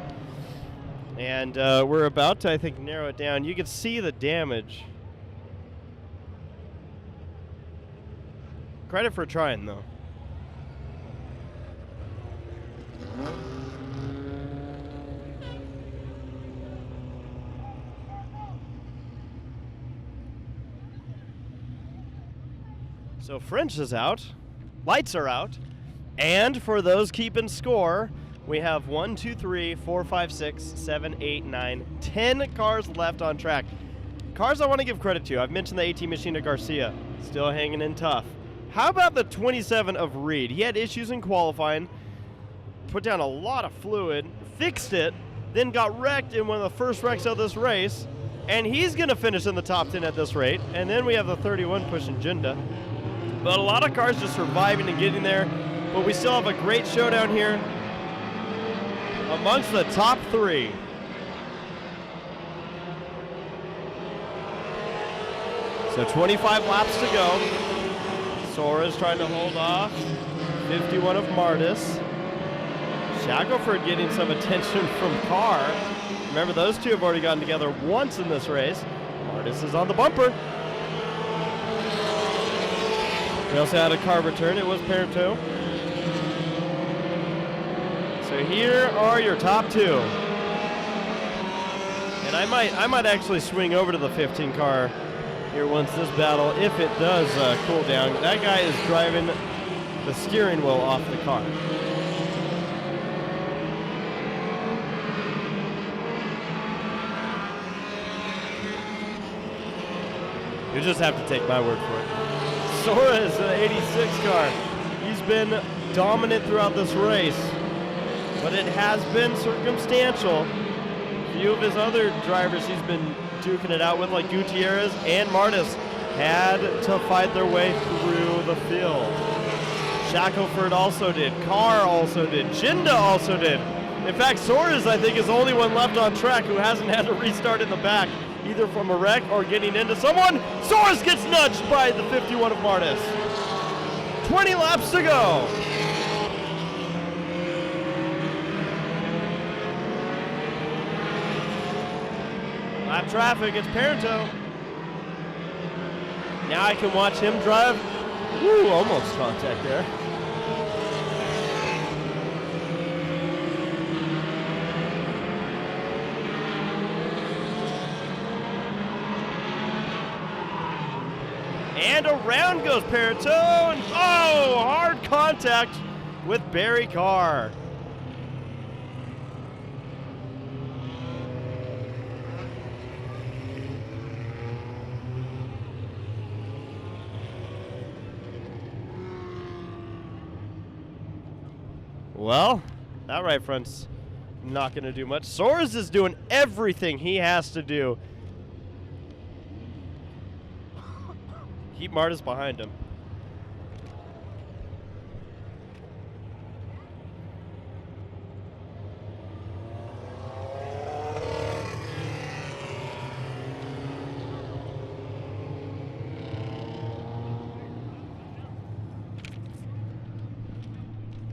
And we're about to, I think, narrow it down. You can see the damage. Credit for trying, though. So French is out, lights are out, and for those keeping score, we have 1, 2, 3, 4, 5, 6, 7, 8, 9, 10 cars left on track. Cars I want to give credit to. I've mentioned the 18 machine of Garcia, still hanging in tough. How about the 27 of Reed? He had issues in qualifying, put down a lot of fluid, fixed it, then got wrecked in one of the first wrecks of this race, and he's going to finish in the top 10 at this rate. And then we have the 31 pushing Jinda. But a lot of cars just surviving and getting there. But we still have a great showdown here amongst the top three. So 25 laps to go. Sora's trying to hold off. 51 of Martis. Shackelford getting some attention from Carr. Remember, those two have already gotten together once in this race. Martis is on the bumper. We also had a car return. It was Parento. So here are your top two. And I might actually swing over to the 15 car here once this battle, if it does cool down. That guy is driving the steering wheel off the car. You just have to take my word for it. Sora is an 86 car. He's been dominant throughout this race, but it has been circumstantial. A few of his other drivers he's been duking it out with, like Gutierrez and Martis, had to fight their way through the field. Shackelford also did. Carr also did. Jinda also did. In fact, Soares, I think, is the only one left on track who hasn't had to restart in the back, either from a wreck or getting into someone. Soares gets nudged by the 51 of Martis. 20 laps to go. Lap traffic, it's Parento. Now I can watch him drive. Woo, almost contact there. And around goes Parento, and oh, hard contact with Barry Carr. Well, that right front's not going to do much. Soares is doing everything he has to do. Keep Martis behind him.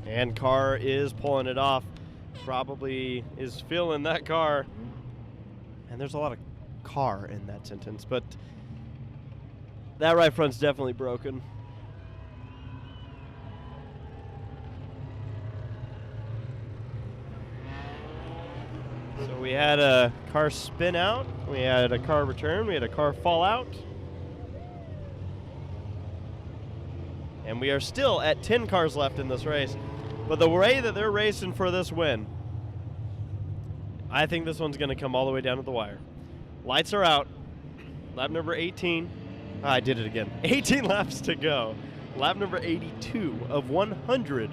And Carr is pulling it off. Probably is feeling that car. And there's a lot of car in that sentence, but that right front's definitely broken. So we had a car spin out, we had a car return, we had a car fall out. And we are still at 10 cars left in this race. But the way that they're racing for this win, I think this one's going to come all the way down to the wire. Lights are out. Lap number 18. I did it again. 18 laps to go. Lap number 82 of 100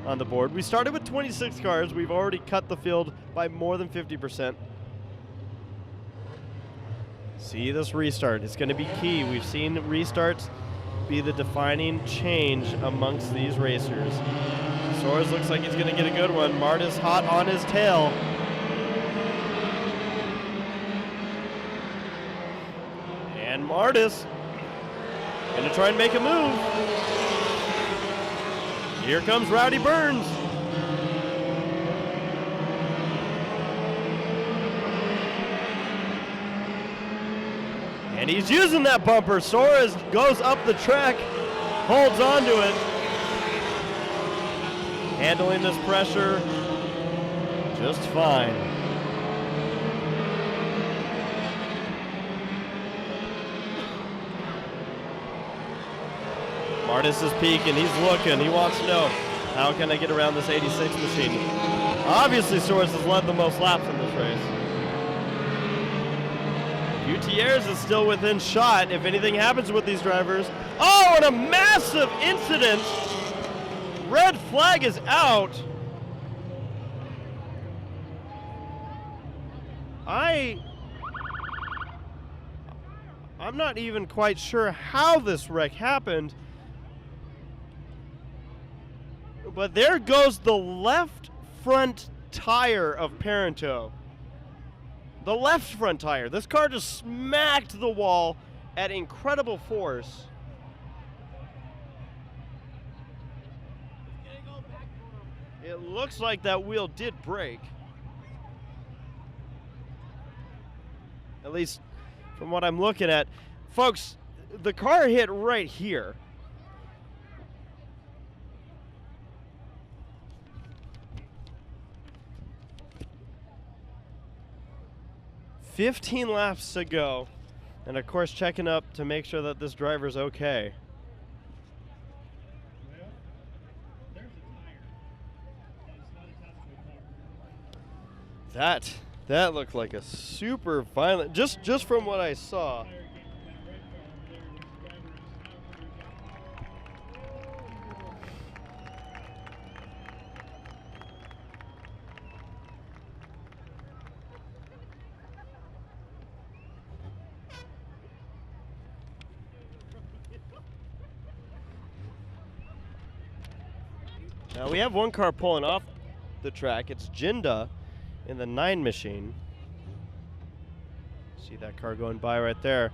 on the board. We started with 26 cars. We've already cut the field by more than 50%. See this restart. It's going to be key. We've seen restarts be the defining change amongst these racers. Soares looks like he's going to get a good one. Martis hot on his tail. And Martis going to try and make a move. Here comes Rowdy Burns. And he's using that bumper. Soares goes up the track, holds on to it. Handling this pressure just fine. Martis is peeking, he's looking, he wants to know, how can I get around this 86 machine? Obviously Soares has led the most laps in this race. Gutierrez is still within shot if anything happens with these drivers. Oh, and a massive incident. Red flag is out. I'm not even quite sure how this wreck happened. But there goes the left front tire of Parenteau. The left front tire. This car just smacked the wall at incredible force. It looks like that wheel did break. At least from what I'm looking at. Folks, the car hit right here. $15 laps to go, and of course checking up to make sure that this driver's okay. That looked like a super violent, just from what I saw. Now we have one car pulling off the track. It's Jinda in the 9 machine. See that car going by right there.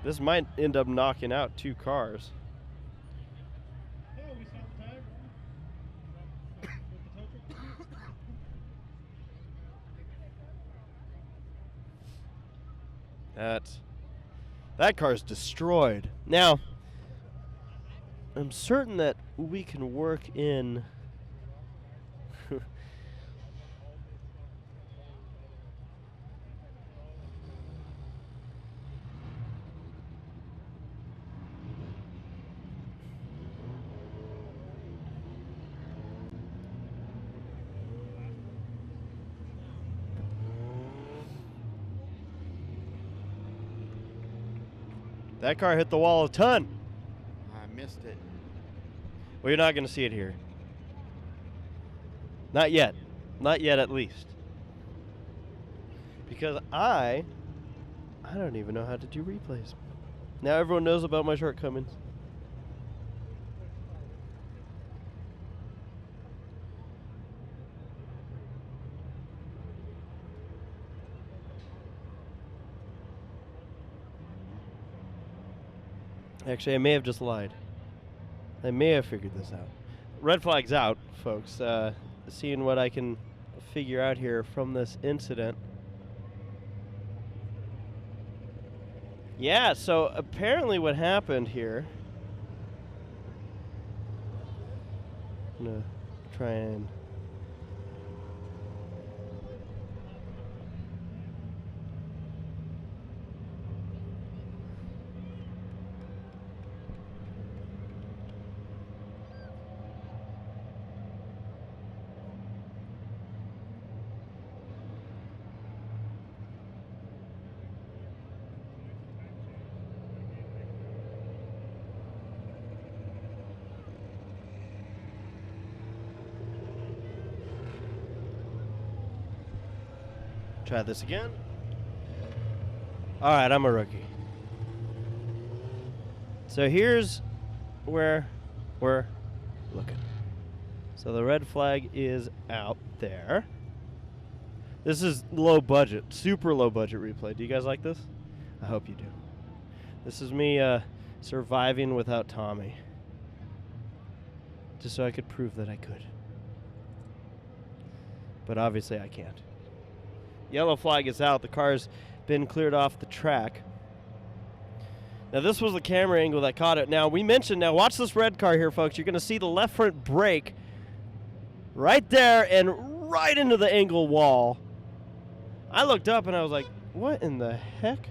This might end up knocking out 2 cars. That car's destroyed. Now, I'm certain that we can work in that car hit the wall a ton. I missed it. Well, you're not going to see it here. Not yet. Not yet, at least. Because I don't even know how to do replays. Now everyone knows about my shortcomings. Actually, I may have just lied. I may have figured this out. Red flag's out, folks. Seeing what I can figure out here from this incident. Yeah, so apparently what happened here. I'm going to try and... Try this again. All right, I'm a rookie. So here's where we're looking. So the red flag is out there. This is low budget, super low budget replay. Do you guys like this? I hope you do. This is me surviving without Tommy. Just so I could prove that I could. But obviously I can't. Yellow flag is out. The car's been cleared off the track. Now, this was the camera angle that caught it. Now, we mentioned, now watch this red car here, folks. You're going to see the left front brake right there and right into the angle wall. I looked up and I was like, what in the heck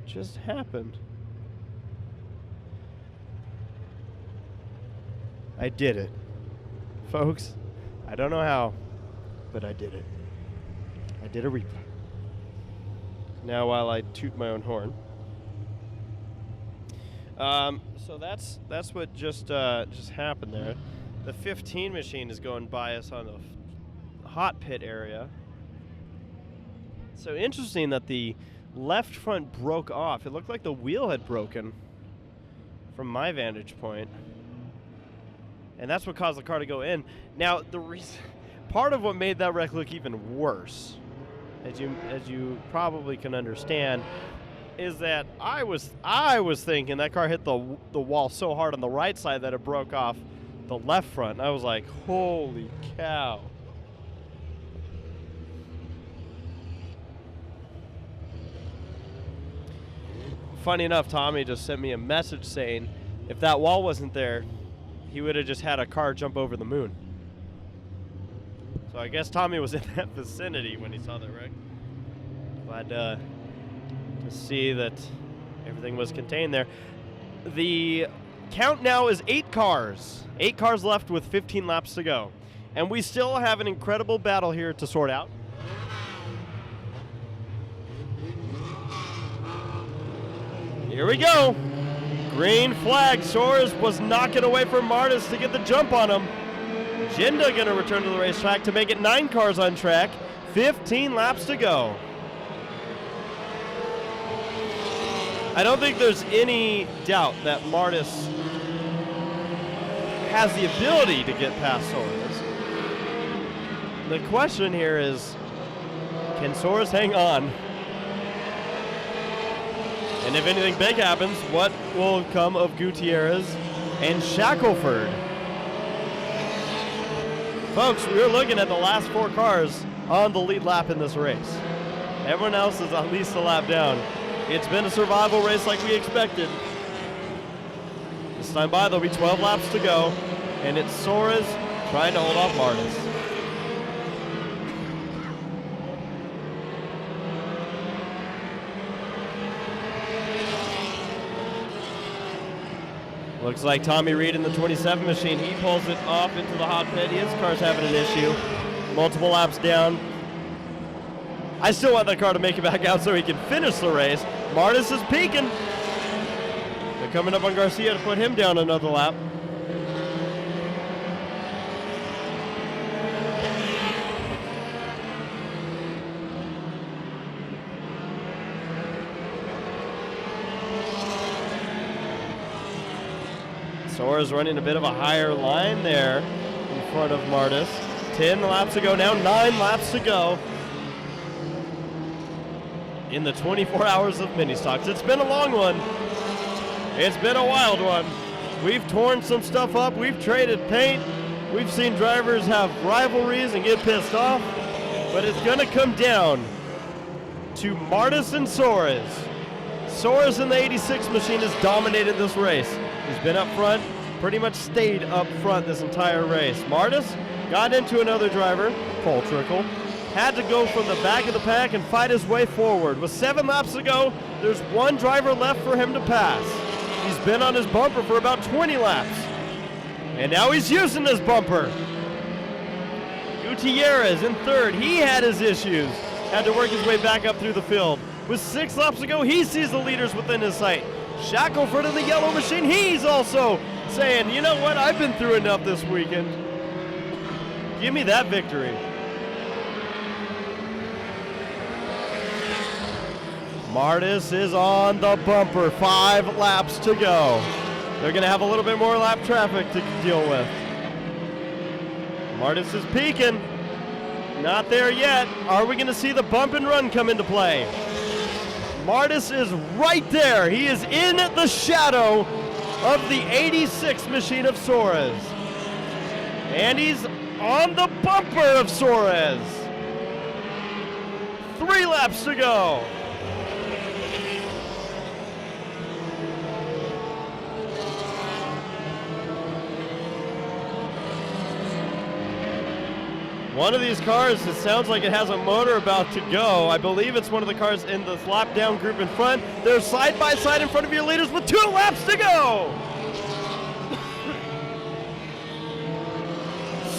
just happened? I did it. Folks, I don't know how, but I did it. I did a replay. Now while I toot my own horn. So that's what just happened there. The 15 machine is going by us on the hot pit area. So interesting that the left front broke off. It looked like the wheel had broken from my vantage point. And that's what caused the car to go in. Now, part of what made that wreck look even worse, as you probably can understand, is that I was thinking that car hit the wall so hard on the right side that it broke off the left front. I was like, holy cow. Funny enough, Tommy just sent me a message saying if that wall wasn't there, he would have just had a car jump over the moon. So I guess Tommy was in that vicinity when he saw that wreck. Glad to see that everything was contained there. The count now is 8 cars. 8 cars left with 15 laps to go. And we still have an incredible battle here to sort out. Here we go. Green flag. Soares was knocking away from Martis to get the jump on him. Jinda going to return to the racetrack to make it 9 cars on track. 15 laps to go. I don't think there's any doubt that Martis has the ability to get past Soares. The question here is, can Soares hang on? And if anything big happens, what will come of Gutierrez and Shackelford? Folks, we're looking at the last 4 cars on the lead lap in this race. Everyone else is at least a lap down. It's been a survival race like we expected. This time by, there'll be 12 laps to go, and it's Soares trying to hold off Martis. Looks like Tommy Reed in the 27 machine. He pulls it off into the hot pit. His car's having an issue. Multiple laps down. I still want that car to make it back out so he can finish the race. Martis is peaking. They're coming up on Garcia to put him down another lap. Sora's running a bit of a higher line there in front of Martis. 10 laps to go now, 9 laps to go in the 24 hours of mini stocks. It's been a long one. It's been a wild one. We've torn some stuff up. We've traded paint. We've seen drivers have rivalries and get pissed off. But it's going to come down to Martis and Soares. Soares in the 86 machine has dominated this race. He's been up front, pretty much stayed up front this entire race. Martis got into another driver, Paul Trickle, had to go from the back of the pack and fight his way forward. With 7 laps to go, there's one driver left for him to pass. He's been on his bumper for about 20 laps. And now he's using his bumper. Gutierrez in third, he had his issues. Had to work his way back up through the field. With 6 laps to go, he sees the leaders within his sight. Shackelford in the yellow machine, he's also saying, you know what, I've been through enough this weekend. Give me that victory. Martis is on the bumper, 5 laps to go. They're gonna have a little bit more lap traffic to deal with. Martis is peaking. Not there yet. Are we gonna see the bump and run come into play? Martis is right there. He is in the shadow of the 86 machine of Soares. And he's on the bumper of Soares. 3 laps to go. One of these cars, it sounds like it has a motor about to go. I believe it's one of the cars in the lap down group in front. They're side by side in front of your leaders with 2 laps to go.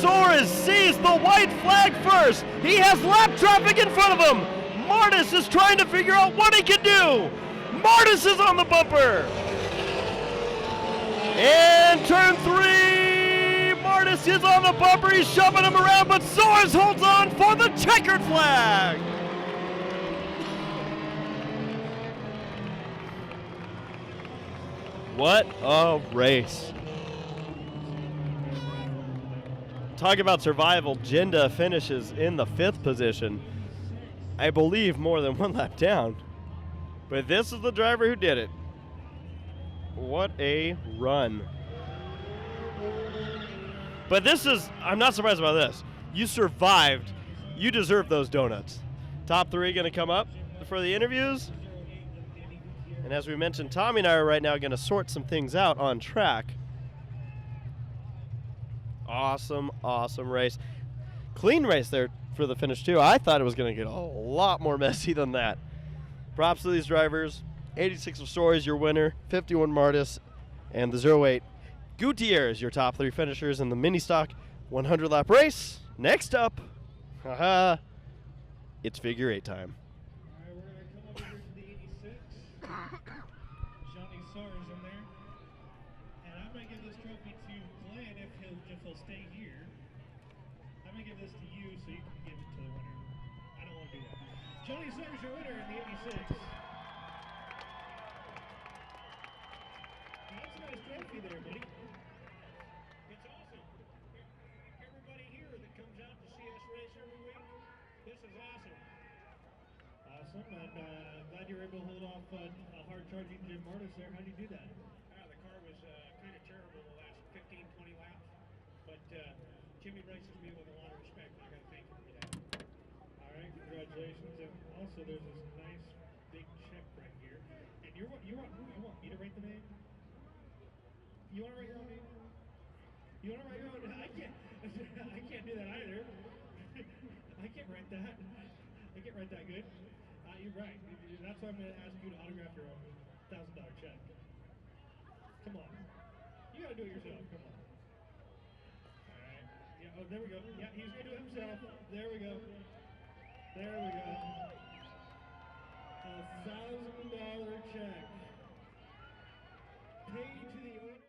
Soares sees the white flag first. He has lap traffic in front of him. Martis is trying to figure out what he can do. Martis is on the bumper. And turn 3. Martis is on the bumper, he's shoving him around, but Soares holds on for the checkered flag. What a race. Talk about survival. Jinda finishes in the 5th position. I believe more than 1 lap down. But this is the driver who did it. What a run. But this is, I'm not surprised about this. You survived. You deserve those donuts. Top 3 going to come up for the interviews. And as we mentioned, Tommy and I are right now going to sort some things out on track. Awesome, awesome race. Clean race there for the finish, too. I thought it was going to get a lot more messy than that. Props to these drivers. 86 of Soares, your winner. 51 Martis. And the 08 Gutierrez, your top 3 finishers in the mini stock 100 lap race. Next up, it's figure 8 time. All right, we're going to come over here to the 86. Johnny Soares in there. And I'm going to give this trophy to Glenn if he'll stay here. I'm going to give this to you so you can give it to the winner. I don't want to do that. Johnny Soares, your winner in the 86. Now, that's a nice trophy there, buddy. It's awesome. Everybody here that comes out to see us race every week, this is awesome. Awesome, and glad you were able to hold off a hard-charging Jim Martis there. How did you do that? The car was kind of terrible the last 15, 20 laps, but Jimmy races me with a lot of respect, and I got to thank him for that. All right, congratulations. And also, there's this nice big check right here. And you want me to write the name? You want to write your own name? You want to write your own? I can't do that either. I can't write that. I can't write that good. You're right. That's why I'm going to ask you to autograph your own $1,000 check. Come on. You got to do it yourself. Come on. All right. Yeah. Oh, there we go. Yeah, he's going to do it himself. There we go. There we go. $1,000 check. Paid to the owner.